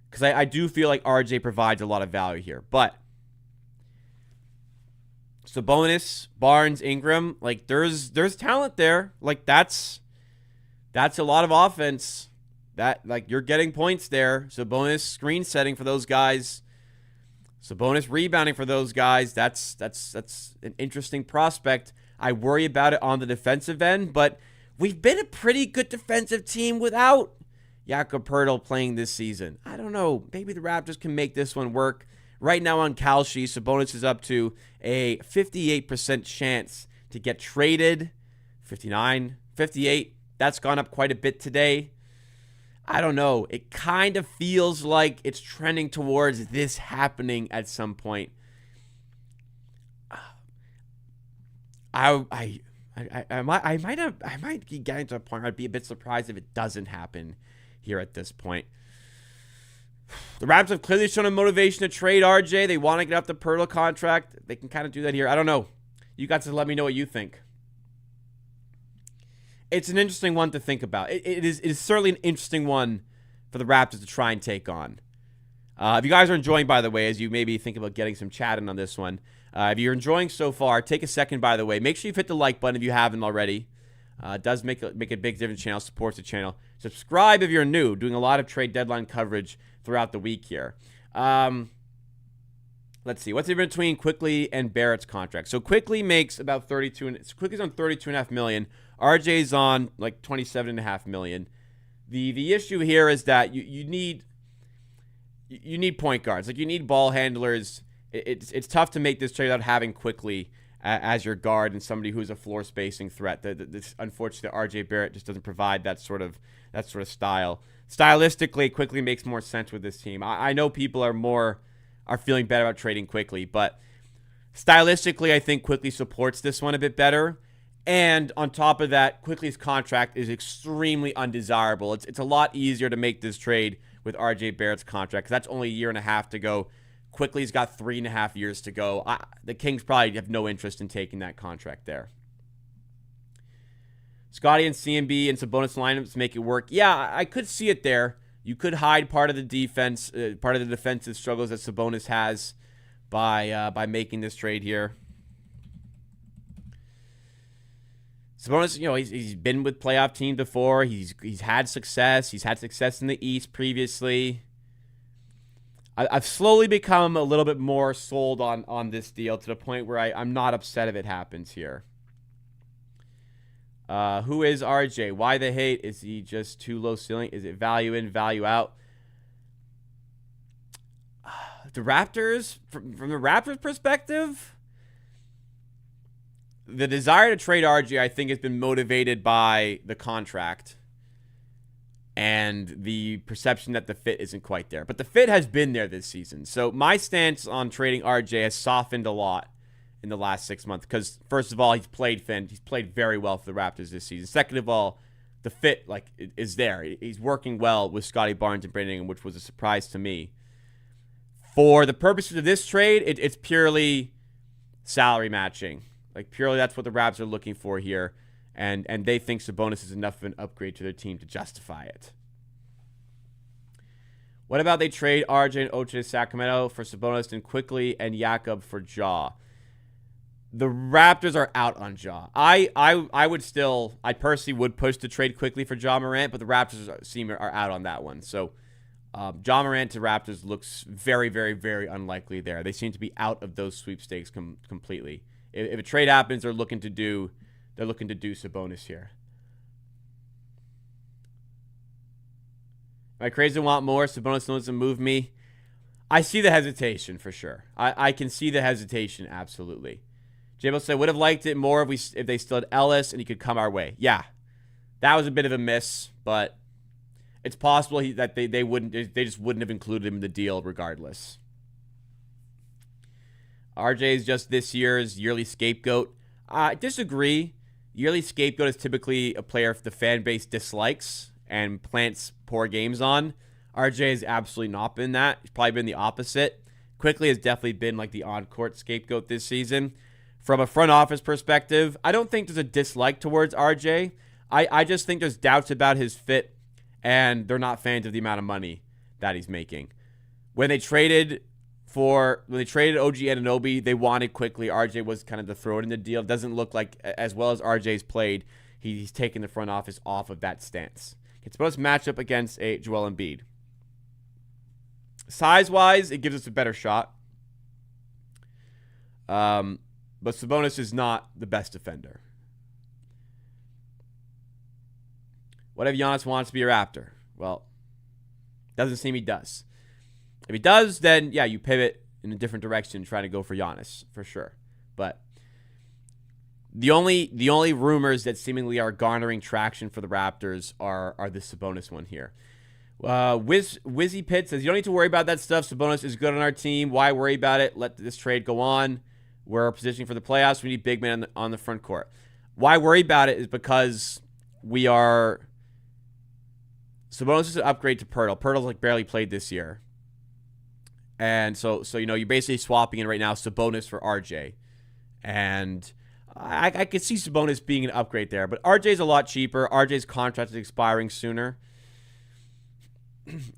Because I do feel like RJ provides a lot of value here. But Sabonis, Barnes, Ingram, there's talent there. That's a lot of offense. That you're getting points there. Sabonis screen setting for those guys. Sabonis rebounding for those guys. That's an interesting prospect. I worry about it on the defensive end, but we've been a pretty good defensive team without Jakob Poeltl playing this season. I don't know. Maybe the Raptors can make this one work. Right now on Kalshi, Sabonis is up to a 58% chance to get traded. 59, 58. That's gone up quite a bit today. I don't know. It kind of feels like it's trending towards this happening at some point. I might be getting to a point where I'd be a bit surprised if it doesn't happen here at this point. The Raptors have clearly shown a motivation to trade RJ. They want to get up the Poeltl contract. They can kind of do that here. I don't know. You guys just let me know what you think. It's an interesting one to think about. It is certainly an interesting one for the Raptors to try and take on. If you guys are enjoying, by the way, as you maybe think about getting some chat in on this one, if you're enjoying so far, take a second, by the way. Make sure you hit the like button if you haven't already. It does make a big difference. Channel supports the channel. Subscribe if you're new. Doing a lot of trade deadline coverage throughout the week here. Let's see. What's in between Quickly and Barrett's contract? So Quickly makes about 32. Quickly's on $32.5 million. RJ's on $27.5 million. The issue here is that you need point guards. You need ball handlers. It's tough to make this trade without having Quickly as your guard and somebody who's a floor spacing threat. Unfortunately, RJ Barrett just doesn't provide that sort of style. Stylistically, Quickly makes more sense with this team. I know people are feeling better about trading Quickly, but Stylistically, I think Quickly supports this one a bit better. And on top of that, Quickly's contract is extremely undesirable. It's a lot easier to make this trade with RJ Barrett's contract, because that's only a year and a half to go. Quickly's got 3.5 years to go. The Kings probably have no interest in taking that contract there. Scotty and CMB and Sabonis lineups make it work. Yeah, I could see it there. You could hide part of the defense, part of the defensive struggles that Sabonis has by making this trade here. Sabonis, he's been with playoff teams before. He's had success. He's had success in the East previously. I've slowly become a little bit more sold on this deal, to the point where I'm not upset if it happens here. Who is RJ? Why the hate? Is he just too low ceiling? Is it value in, value out? The Raptors, from the Raptors' perspective, the desire to trade RJ, I think, has been motivated by the contract and the perception that the fit isn't quite there. But the fit has been there this season. So my stance on trading RJ has softened a lot in the last 6 months, because first of all, he's played very well for the Raptors this season. Second of all, the fit is there. He's working well with Scotty Barnes and Brandon, which was a surprise to me. For the purposes of this trade, it's purely salary matching. Purely that's what the Raps are looking for here, and they think Sabonis is enough of an upgrade to their team to justify it. What about they trade RJ and Ochai to Sacramento for Sabonis and Quickly and Jacob for Ja? The Raptors are out on Ja. I personally would push the trade Quickly for Ja Morant, but the Raptors are out on that one. So Ja Morant to Raptors looks very, very, very unlikely there. They seem to be out of those sweepstakes completely. If a trade happens, they're looking to do Sabonis here. Am I crazy to want more? Sabonis doesn't move me. I see the hesitation for sure. I can see the hesitation, absolutely. Jabo said, would have liked it more if they still had Ellis and he could come our way. Yeah, that was a bit of a miss, but it's possible that they just wouldn't have included him in the deal regardless. RJ is just this year's yearly scapegoat. I disagree. Yearly scapegoat is typically a player the fan base dislikes and plants poor games on. RJ has absolutely not been that. He's probably been the opposite. Quickly has definitely been the on-court scapegoat this season. From a front office perspective, I don't think there's a dislike towards RJ. I just think there's doubts about his fit, and they're not fans of the amount of money that he's making. When they traded OG Anunoby, they wanted Quickly. RJ was kind of the throw it in the deal. Doesn't look like, as well as RJ's played, he's taken the front office off of that stance. It's supposed to match up against a Joel Embiid. Size-wise, it gives us a better shot. But Sabonis is not the best defender. What if Giannis wants to be a Raptor? Well, doesn't seem he does. If he does, then yeah, you pivot in a different direction, trying to go for Giannis for sure. But the only rumors that seemingly are garnering traction for the Raptors are the Sabonis one here. Wizzy Pitt says, you don't need to worry about that stuff. Sabonis is good on our team. Why worry about it? Let this trade go on. We're positioning for the playoffs. We need big men on the front court. Why worry about it is because we are... Sabonis is an upgrade to Pirtle. Pirtle's barely played this year. And so you're basically swapping in right now Sabonis for RJ. And I could see Sabonis being an upgrade there. But RJ's a lot cheaper. RJ's contract is expiring sooner.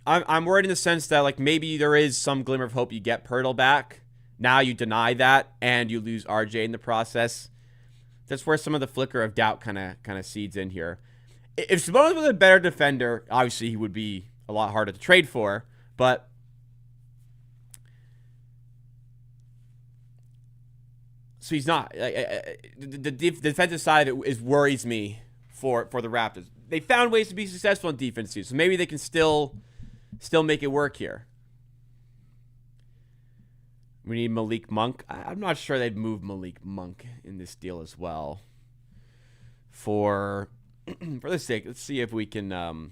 I'm worried in the sense that maybe there is some glimmer of hope you get Pirtle back. Now you deny that and you lose RJ in the process. That's where some of the flicker of doubt kind of seeds in here. If Sabonis was a better defender, obviously he would be a lot harder to trade for. But so he's not. The defensive side of it worries me for the Raptors. They found ways to be successful in defense too, so maybe they can still make it work here. We need Malik Monk. I'm not sure they'd move Malik Monk in this deal as well. For the sake, let's see if we can.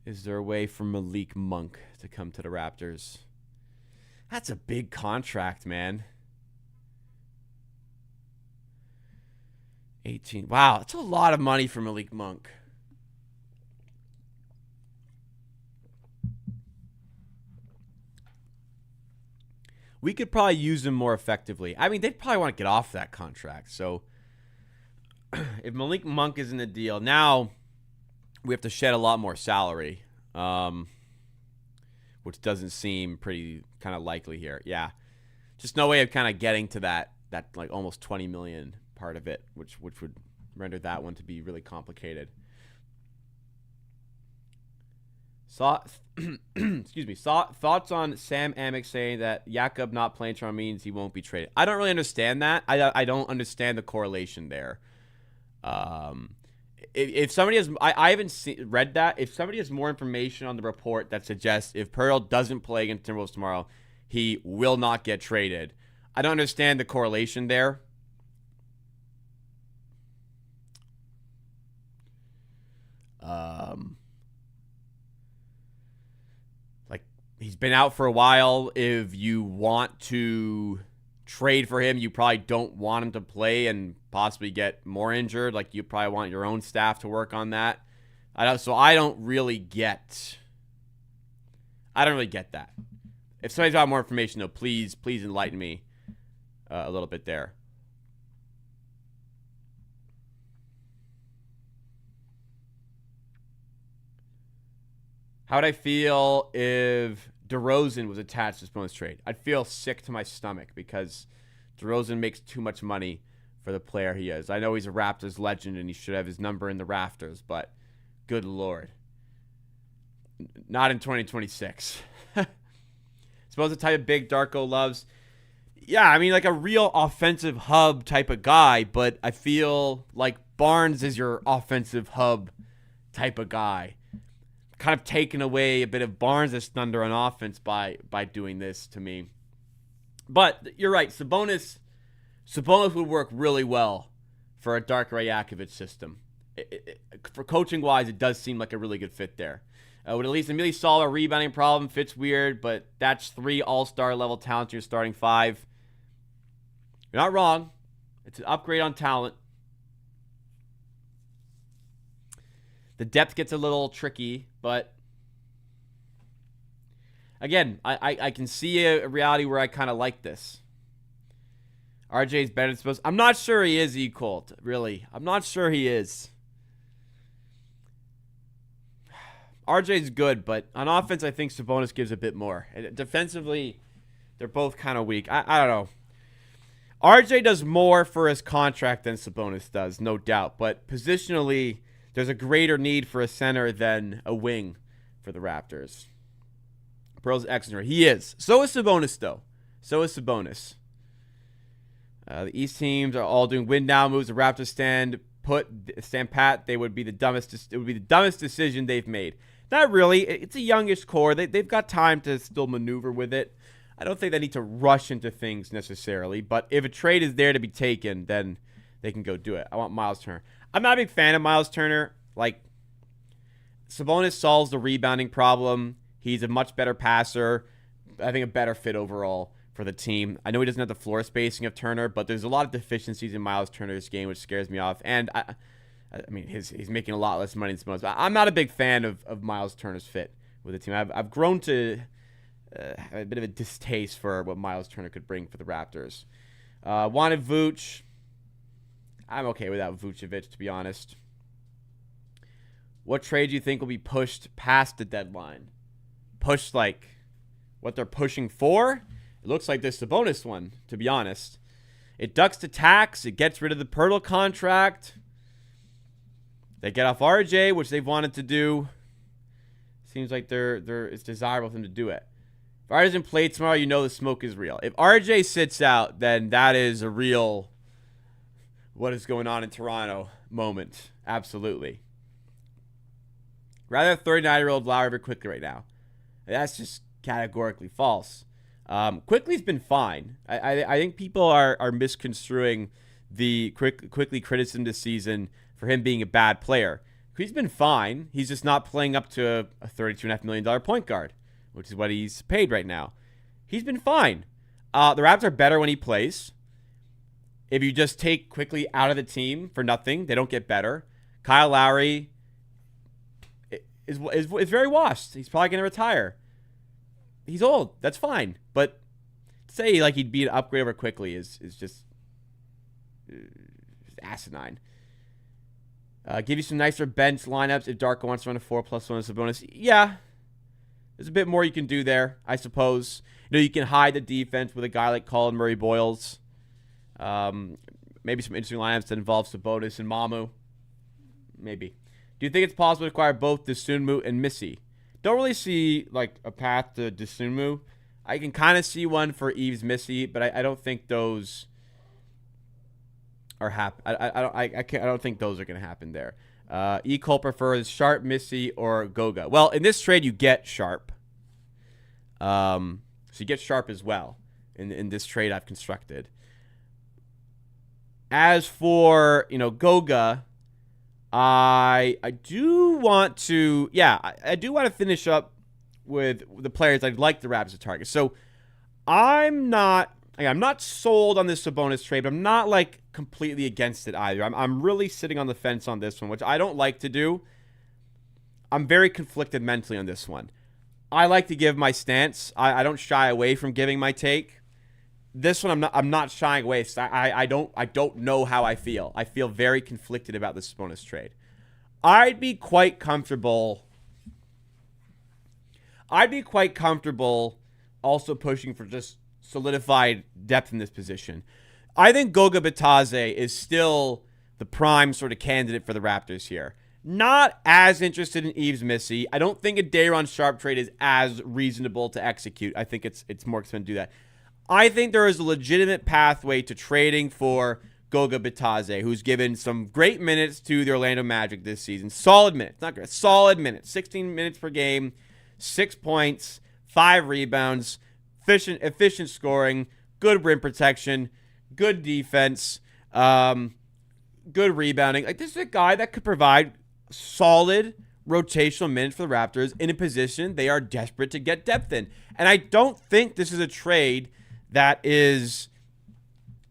Is there a way for Malik Monk to come to the Raptors? That's a big contract, man. 18. Wow, that's a lot of money for Malik Monk. We could probably use him more effectively. I mean, they'd probably want to get off that contract. So if Malik Monk is in the deal, now we have to shed a lot more salary, which doesn't seem pretty kind of likely here. Yeah, just no way of kind of getting to that like almost 20 million part of it, which would render that one to be really complicated. Excuse me. Thoughts on Sam Amick saying that Jacob not playing Toronto means he won't be traded? I don't really understand that. I don't understand the correlation there. If somebody has, I haven't read that. If somebody has more information on the report that suggests if Pearl doesn't play against Timberwolves tomorrow, he will not get traded. I don't understand the correlation there. Like, he's been out for a while. If you want to trade for him, you probably don't want him to play and possibly get more injured. Like, you probably want your own staff to work on that. So I don't really get that. If somebody's got more information, though, please enlighten me a little bit there. How would I feel if DeRozan was attached to this bonus trade? I'd feel sick to my stomach because DeRozan makes too much money for the player he is. I know he's a Raptors legend and he should have his number in the rafters, but good Lord. Not in 2026. Suppose the type of big Darko loves. Yeah, I mean, like a real offensive hub type of guy, but I feel like Barnes is your offensive hub type of guy. Kind of taken away a bit of Barnes' thunder on offense by doing this to me. But you're right. Sabonis would work really well for a Darko Rajakovic system. For coaching-wise, it does seem like a really good fit there. Would at least immediately solve a rebounding problem. Fits weird, but that's 3 all-star level talents. You're starting 5. You're not wrong. It's an upgrade on talent. The depth gets a little tricky, but again, I can see a reality where I kind of like this. RJ's better than supposed. I'm not sure he is E-Colt, really. I'm not sure he is. RJ's good, but on offense, I think Sabonis gives a bit more. And defensively, they're both kind of weak. I don't know. RJ does more for his contract than Sabonis does, no doubt. But positionally, there's a greater need for a center than a wing for the Raptors. Pearl's excellent. He is. So is Sabonis, though. So is Sabonis. The East teams are all doing win now moves. The Raptors stand pat. It would be the dumbest decision they've made. Not really. It's a youngish core. They've got time to still maneuver with it. I don't think they need to rush into things necessarily. But if a trade is there to be taken, then they can go do it. I want Miles Turner. I'm not a big fan of Miles Turner. Like, Sabonis solves the rebounding problem. He's a much better passer. I think a better fit overall for the team. I know he doesn't have the floor spacing of Turner, but there's a lot of deficiencies in Miles Turner's game, which scares me off. And, I mean, he's making a lot less money than Sabonis. I'm not a big fan of Miles Turner's fit with the team. I've grown to have a bit of a distaste for what Miles Turner could bring for the Raptors. Wanted Vooch. I'm okay without Vucevic, to be honest. What trade do you think will be pushed past the deadline? Pushed like what they're pushing for? It looks like this Sabonis one, to be honest. It ducks to tax. It gets rid of the Pirtle contract. They get off RJ, which they've wanted to do. Seems like it's desirable for them to do it. If RJ doesn't play tomorrow, you know the smoke is real. If RJ sits out, then that is a real what is going on in Toronto moment. Absolutely. Rather 39-year-old Lowry very quickly right now. That's just categorically false. Quickly's been fine. I think people are misconstruing the quickly criticism this season for him being a bad player. He's been fine. He's just not playing up to a $32.5 million point guard, which is what he's paid right now. he's been fine. The Raptors are better when he plays. If you just take quickly out of the team for nothing, they don't get better. Kyle Lowry is very washed. He's probably going to retire. He's old. That's fine. But say like he'd be an upgrade over quickly is just asinine. Give you some nicer bench lineups if Darko wants to run a 4+1 as a bonus. Yeah. There's a bit more you can do there, I suppose. You can hide the defense with a guy like Colin Murray-Boyles. Maybe some interesting lineups that involve Sabonis and Mamu. Maybe. Do you think it's possible to acquire both Dosunmu and Missi? Don't really see like a path to Dosunmu. I can kind of see one for Yves Missi, but I don't think those are I don't think those are going to happen there. Cole prefers Sharpe, Missi, or Goga. Well, in this trade, you get Sharpe. So you get Sharpe as well in this trade I've constructed. As for, Goga, I do want to, I do want to finish up with the players I'd like the Raptors to target. So I'm not sold on this Sabonis trade, but I'm not like completely against it either. I'm really sitting on the fence on this one, which I don't like to do. I'm very conflicted mentally on this one. I like to give my stance. I don't shy away from giving my take. This one I'm not shying away. So I don't know how I feel. I feel very conflicted about this Sabonis trade. I'd be quite comfortable also pushing for just solidified depth in this position. I think Goga Bitadze is still the prime sort of candidate for the Raptors here. Not as interested in Yves Missi. I don't think a Day'Ron Sharpe trade is as reasonable to execute. I think it's more expensive to do that. I think there is a legitimate pathway to trading for Goga Bitadze, who's given some great minutes to the Orlando Magic this season. Solid minutes. Not great. Solid minutes. 16 minutes per game. 6 points. 5 rebounds. Efficient scoring. Good rim protection. Good defense. Good rebounding. Like, this is a guy that could provide solid rotational minutes for the Raptors in a position they are desperate to get depth in. And I don't think this is a trade that is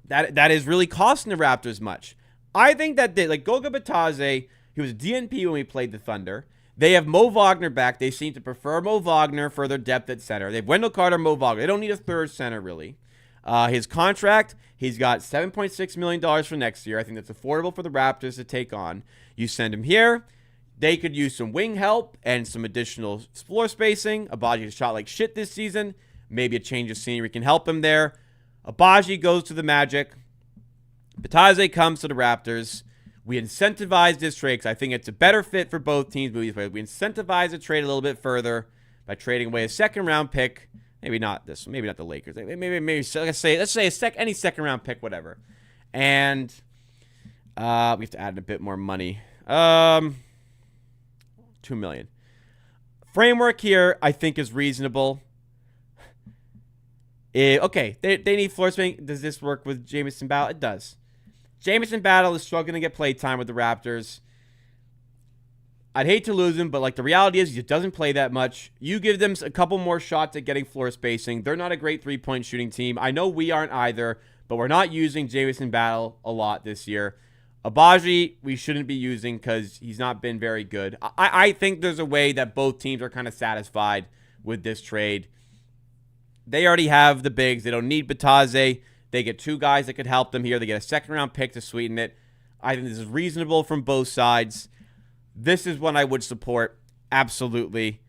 really costing the Raptors much. I think that Goga Bitadze, he was DNP when we played the Thunder. They have Mo Wagner back. They seem to prefer Mo Wagner for their depth at center. They have Wendell Carter, Mo Wagner. They don't need a third center, really. His contract, he's got $7.6 million for next year. I think that's affordable for the Raptors to take on. You send him here. They could use some wing help and some additional floor spacing. Agbaji shot like shit this season. Maybe a change of scenery can help him there. Agbaji goes to the Magic. Bitadze comes to the Raptors. We incentivize this trade because I think it's a better fit for both teams. We incentivize the trade a little bit further by trading away a second-round pick. Maybe not this one. Maybe not the Lakers. Maybe let's say any second-round pick, whatever. And we have to add in a bit more money. $2 million. Framework here, I think, is reasonable. Okay, they need floor spacing. Does this work with Jamison Battle? It does. Jamison Battle is struggling to get play time with the Raptors. I'd hate to lose him, but the reality is he doesn't play that much. You give them a couple more shots at getting floor spacing. They're not a great three-point shooting team. I know we aren't either, but we're not using Jamison Battle a lot this year. Agbaji, we shouldn't be using because he's not been very good. I think there's a way that both teams are kind of satisfied with this trade. They already have the bigs. They don't need Bitadze. They get 2 guys that could help them here. They get a second-round pick to sweeten it. I think this is reasonable from both sides. This is one I would support, absolutely.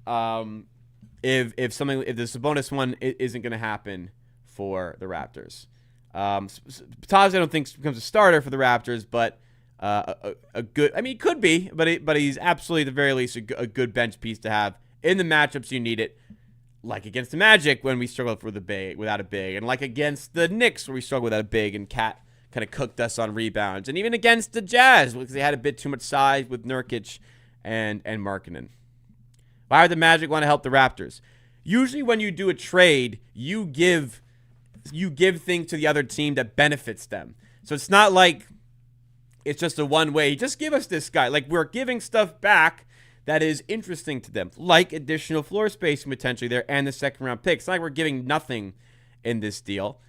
If the Sabonis one isn't going to happen for the Raptors. Bitadze, I don't think becomes a starter for the Raptors, but a good. I mean, he could be, but he's absolutely at the very least a good bench piece to have in the matchups you need it. Like against the Magic when we struggled without a big, and like against the Knicks where we struggled without a big, and Cat kind of cooked us on rebounds, and even against the Jazz because they had a bit too much size with Nurkic and Markkanen. Why would the Magic want to help the Raptors? Usually when you do a trade, you give things to the other team that benefits them. So it's not like it's just a one way. Just give us this guy. Like, we're giving stuff back that is interesting to them, like additional floor spacing potentially there and the second-round pick. It's not like we're giving nothing in this deal.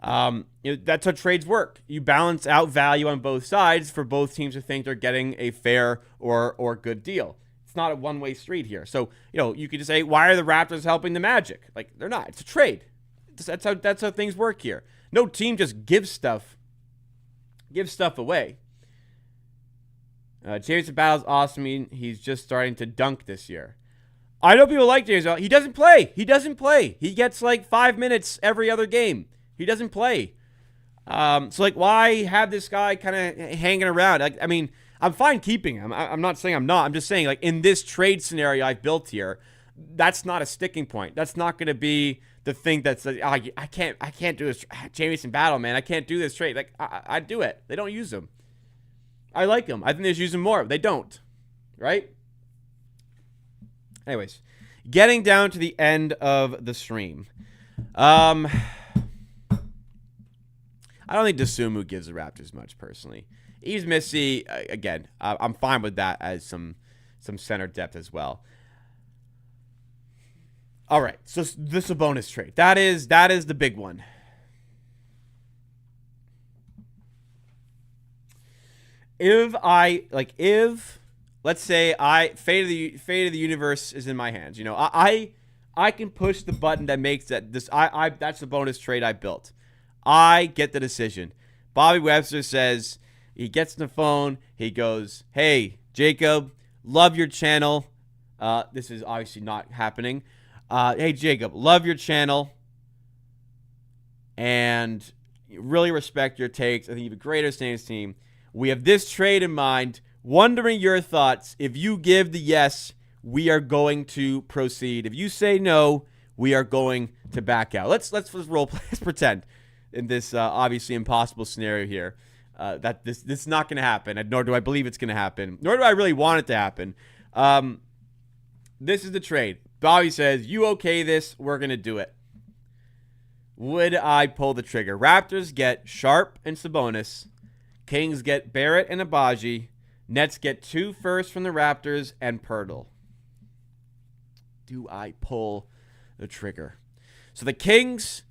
That's how trades work. You balance out value on both sides for both teams to think they're getting a fair or good deal. It's not a one-way street here. So, you could just say, why are the Raptors helping the Magic? Like, they're not. It's a trade. That's how things work here. No team just gives stuff away. James Battle's awesome. He's just starting to dunk this year. I know people like James. He doesn't play. He gets like 5 minutes every other game. He doesn't play. So why have this guy kind of hanging around? I'm fine keeping him. I'm not saying I'm not. I'm just saying, in this trade scenario I've built here, that's not a sticking point. That's not going to be the thing that's, I can't do this. Jamison Battle, man, I can't do this trade. I do it. They don't use him. I like him. I think they should use him more. They don't. Right? Anyways, getting down to the end of the stream. I don't think Dosunmu gives the Raptors much, personally. Yves Missi, again, I'm fine with that as some center depth as well. All right, so the Sabonis trade. That is the big one. Let's say fate of the universe is in my hands. I can push the button that makes that's the bonus trade I built. I get the decision. Bobby Webster says, he gets on the phone. He goes, hey, Jacob, love your channel. This is obviously not happening. Hey, Jacob, love your channel. And really respect your takes. I think you have a great understanding of this team. We have this trade in mind. Wondering your thoughts. If you give the yes, we are going to proceed. If you say no, we are going to back out. Let's role play. Let's pretend in this obviously impossible scenario here that this is not going to happen, and nor do I believe it's going to happen, nor do I really want it to happen. This is the trade. Bobby says, you okay this, we're going to do it. Would I pull the trigger? Raptors get Sharpe and Sabonis. Kings get Barrett and Agbaji. Nets get 2 firsts from the Raptors and Pirtle. Do I pull the trigger? So the Kings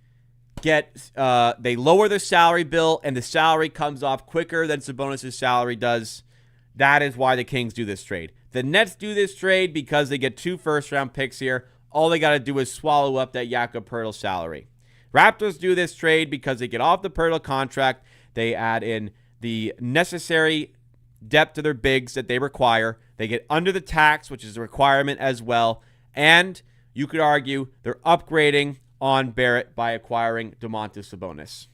get, they lower their salary bill, and the salary comes off quicker than Sabonis' salary does. That is why the Kings do this trade. The Nets do this trade because they get 2 first-round picks here. All they got to do is swallow up that Jakob Pirtle salary. Raptors do this trade because they get off the Pirtle contract. They add in the necessary depth to their bigs that they require. They get under the tax, which is a requirement as well. And you could argue they're upgrading on Barrett by acquiring Domantas Sabonis.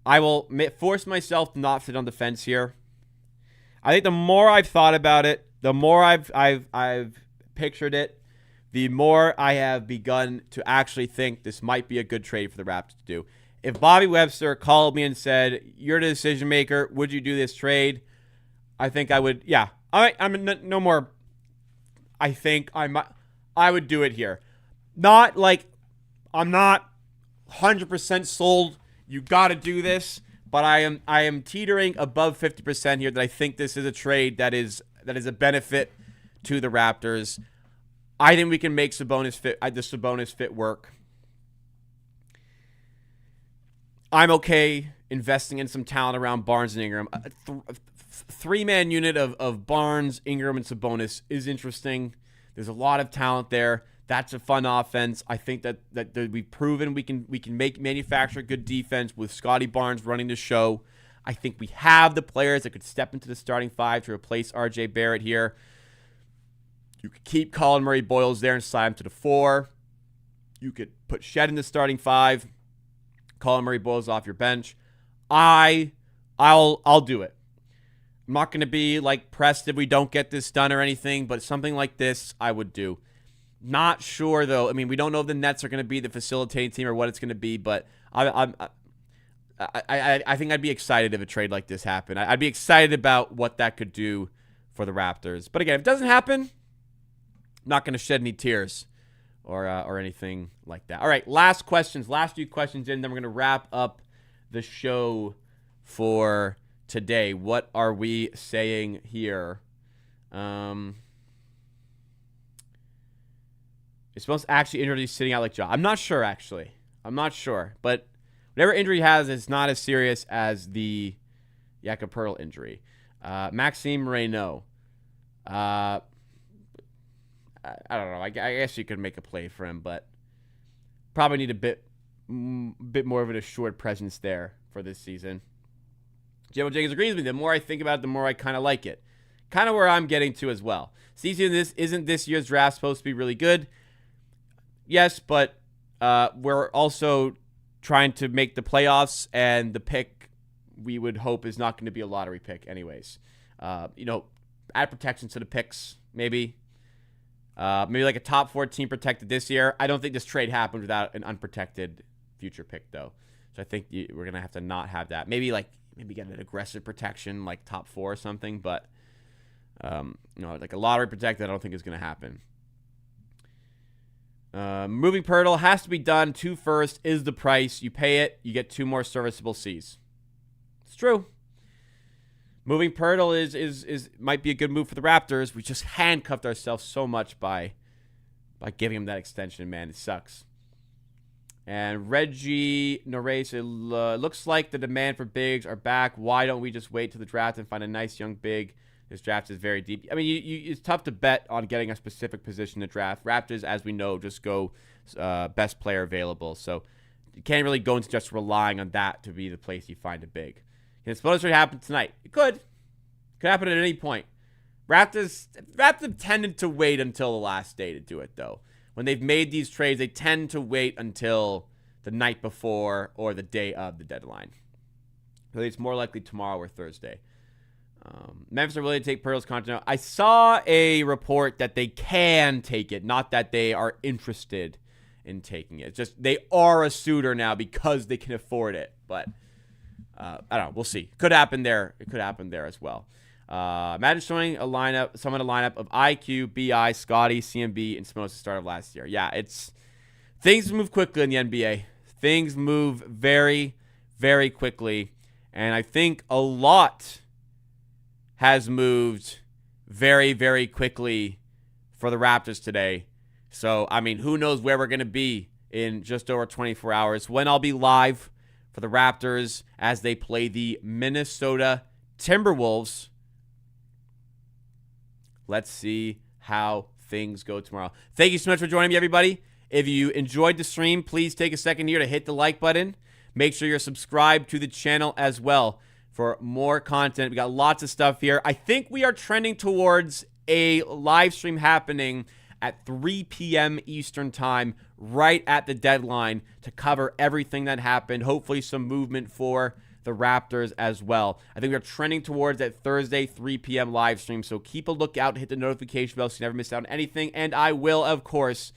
I will force myself to not sit on the fence here. I think the more I've thought about it, the more I've pictured it, the more I have begun to actually think this might be a good trade for the Raptors to do. If Bobby Webster called me and said, you're the decision maker, would you do this trade? I think I would, yeah. I'm no more, I think I would do it here. Not like, I'm not 100% sold, you got to do this, but I am teetering above 50% here that I think this is a trade that is a benefit to the Raptors. I think we can make the Sabonis fit work. I'm okay investing in some talent around Barnes and Ingram. A three-man unit of Barnes, Ingram, and Sabonis is interesting. There's a lot of talent there. That's a fun offense. I think that we've proven we can manufacture good defense with Scotty Barnes running the show. I think we have the players that could step into the starting 5 to replace RJ Barrett here. You could keep Colin Murray-Boyles there and slide him to the 4. You could put Shed in the starting 5. Colin Murray-Boyles off your bench. I'll do it. I'm not going to be pressed if we don't get this done or anything, but something like this I would do. Not sure though. I mean, we don't know if the Nets are going to be the facilitating team or what it's going to be, but I think I'd be excited if a trade like this happened. I'd be excited about what that could do for the Raptors. But again, if it doesn't happen, I'm not going to shed any tears or anything like that. All right, last few questions in, then we're going to wrap up the show for today. What are we saying here? It's supposed to actually injury sitting out like Ja. I'm not sure, actually. I'm not sure. But whatever injury he has, it's not as serious as the Jakob Poeltl injury. Maxime Reynaud. I don't know. I guess you could make a play for him, but probably need a bit more of an assured presence there for this season. Jacob Gramegna agrees with me. The more I think about it, the more I kind of like it. Kind of where I'm getting to as well. Season isn't this year's draft supposed to be really good? Yes, but we're also trying to make the playoffs, and the pick we would hope is not going to be a lottery pick anyways. Add protection to the picks, maybe. Maybe like a top 14 protected this year. I don't think this trade happened without an unprotected future pick, though. So I think we're going to have to not have that. Maybe get an aggressive protection, like top 4 or something. But, like a lottery protected, I don't think is going to happen. Moving Poeltl has to be done. 2 first is the price. You pay it, you get 2 more serviceable Cs. It's true. Moving Poeltl is might be a good move for the Raptors. We just handcuffed ourselves so much by giving him that extension, man. It sucks. And Reggie Norris, it looks like the demand for bigs are back. Why don't we just wait till the draft and find a nice young big? This draft is very deep. I mean, it's tough to bet on getting a specific position to draft. Raptors, as we know, just go best player available. So you can't really go into just relying on that to be the place you find a big. Can Sabonis trade happen tonight? It could. Could happen at any point. Raptors tended to wait until the last day to do it, though. When they've made these trades, they tend to wait until the night before or the day of the deadline. So it's more likely tomorrow or Thursday. Memphis are willing to take Poeltl's contract. I saw a report that they can take it, not that they are interested in taking it. It's just they are a suitor now because they can afford it. But I don't know. We'll see. Could happen there. It could happen there as well. Imagine showing a lineup of IQ, BI, Scotty, CMB, and Sabonis at the start of last year. Yeah, things move quickly in the NBA. Things move very, very quickly. And I think a lot has moved very, very quickly for the Raptors today. So, I mean, who knows where we're going to be in just over 24 hours when I'll be live for the Raptors as they play the Minnesota Timberwolves. Let's see how things go tomorrow. Thank you so much for joining me, everybody. If you enjoyed the stream, please take a second here to hit the like button. Make sure you're subscribed to the channel as well for more content. We got lots of stuff here. I think we are trending towards a live stream happening at 3 p.m. Eastern time, right at the deadline, to cover everything that happened. Hopefully some movement for the Raptors as well. I think we are trending towards that Thursday 3 p.m. live stream, so keep a lookout, hit the notification bell so you never miss out on anything, and I will, of course,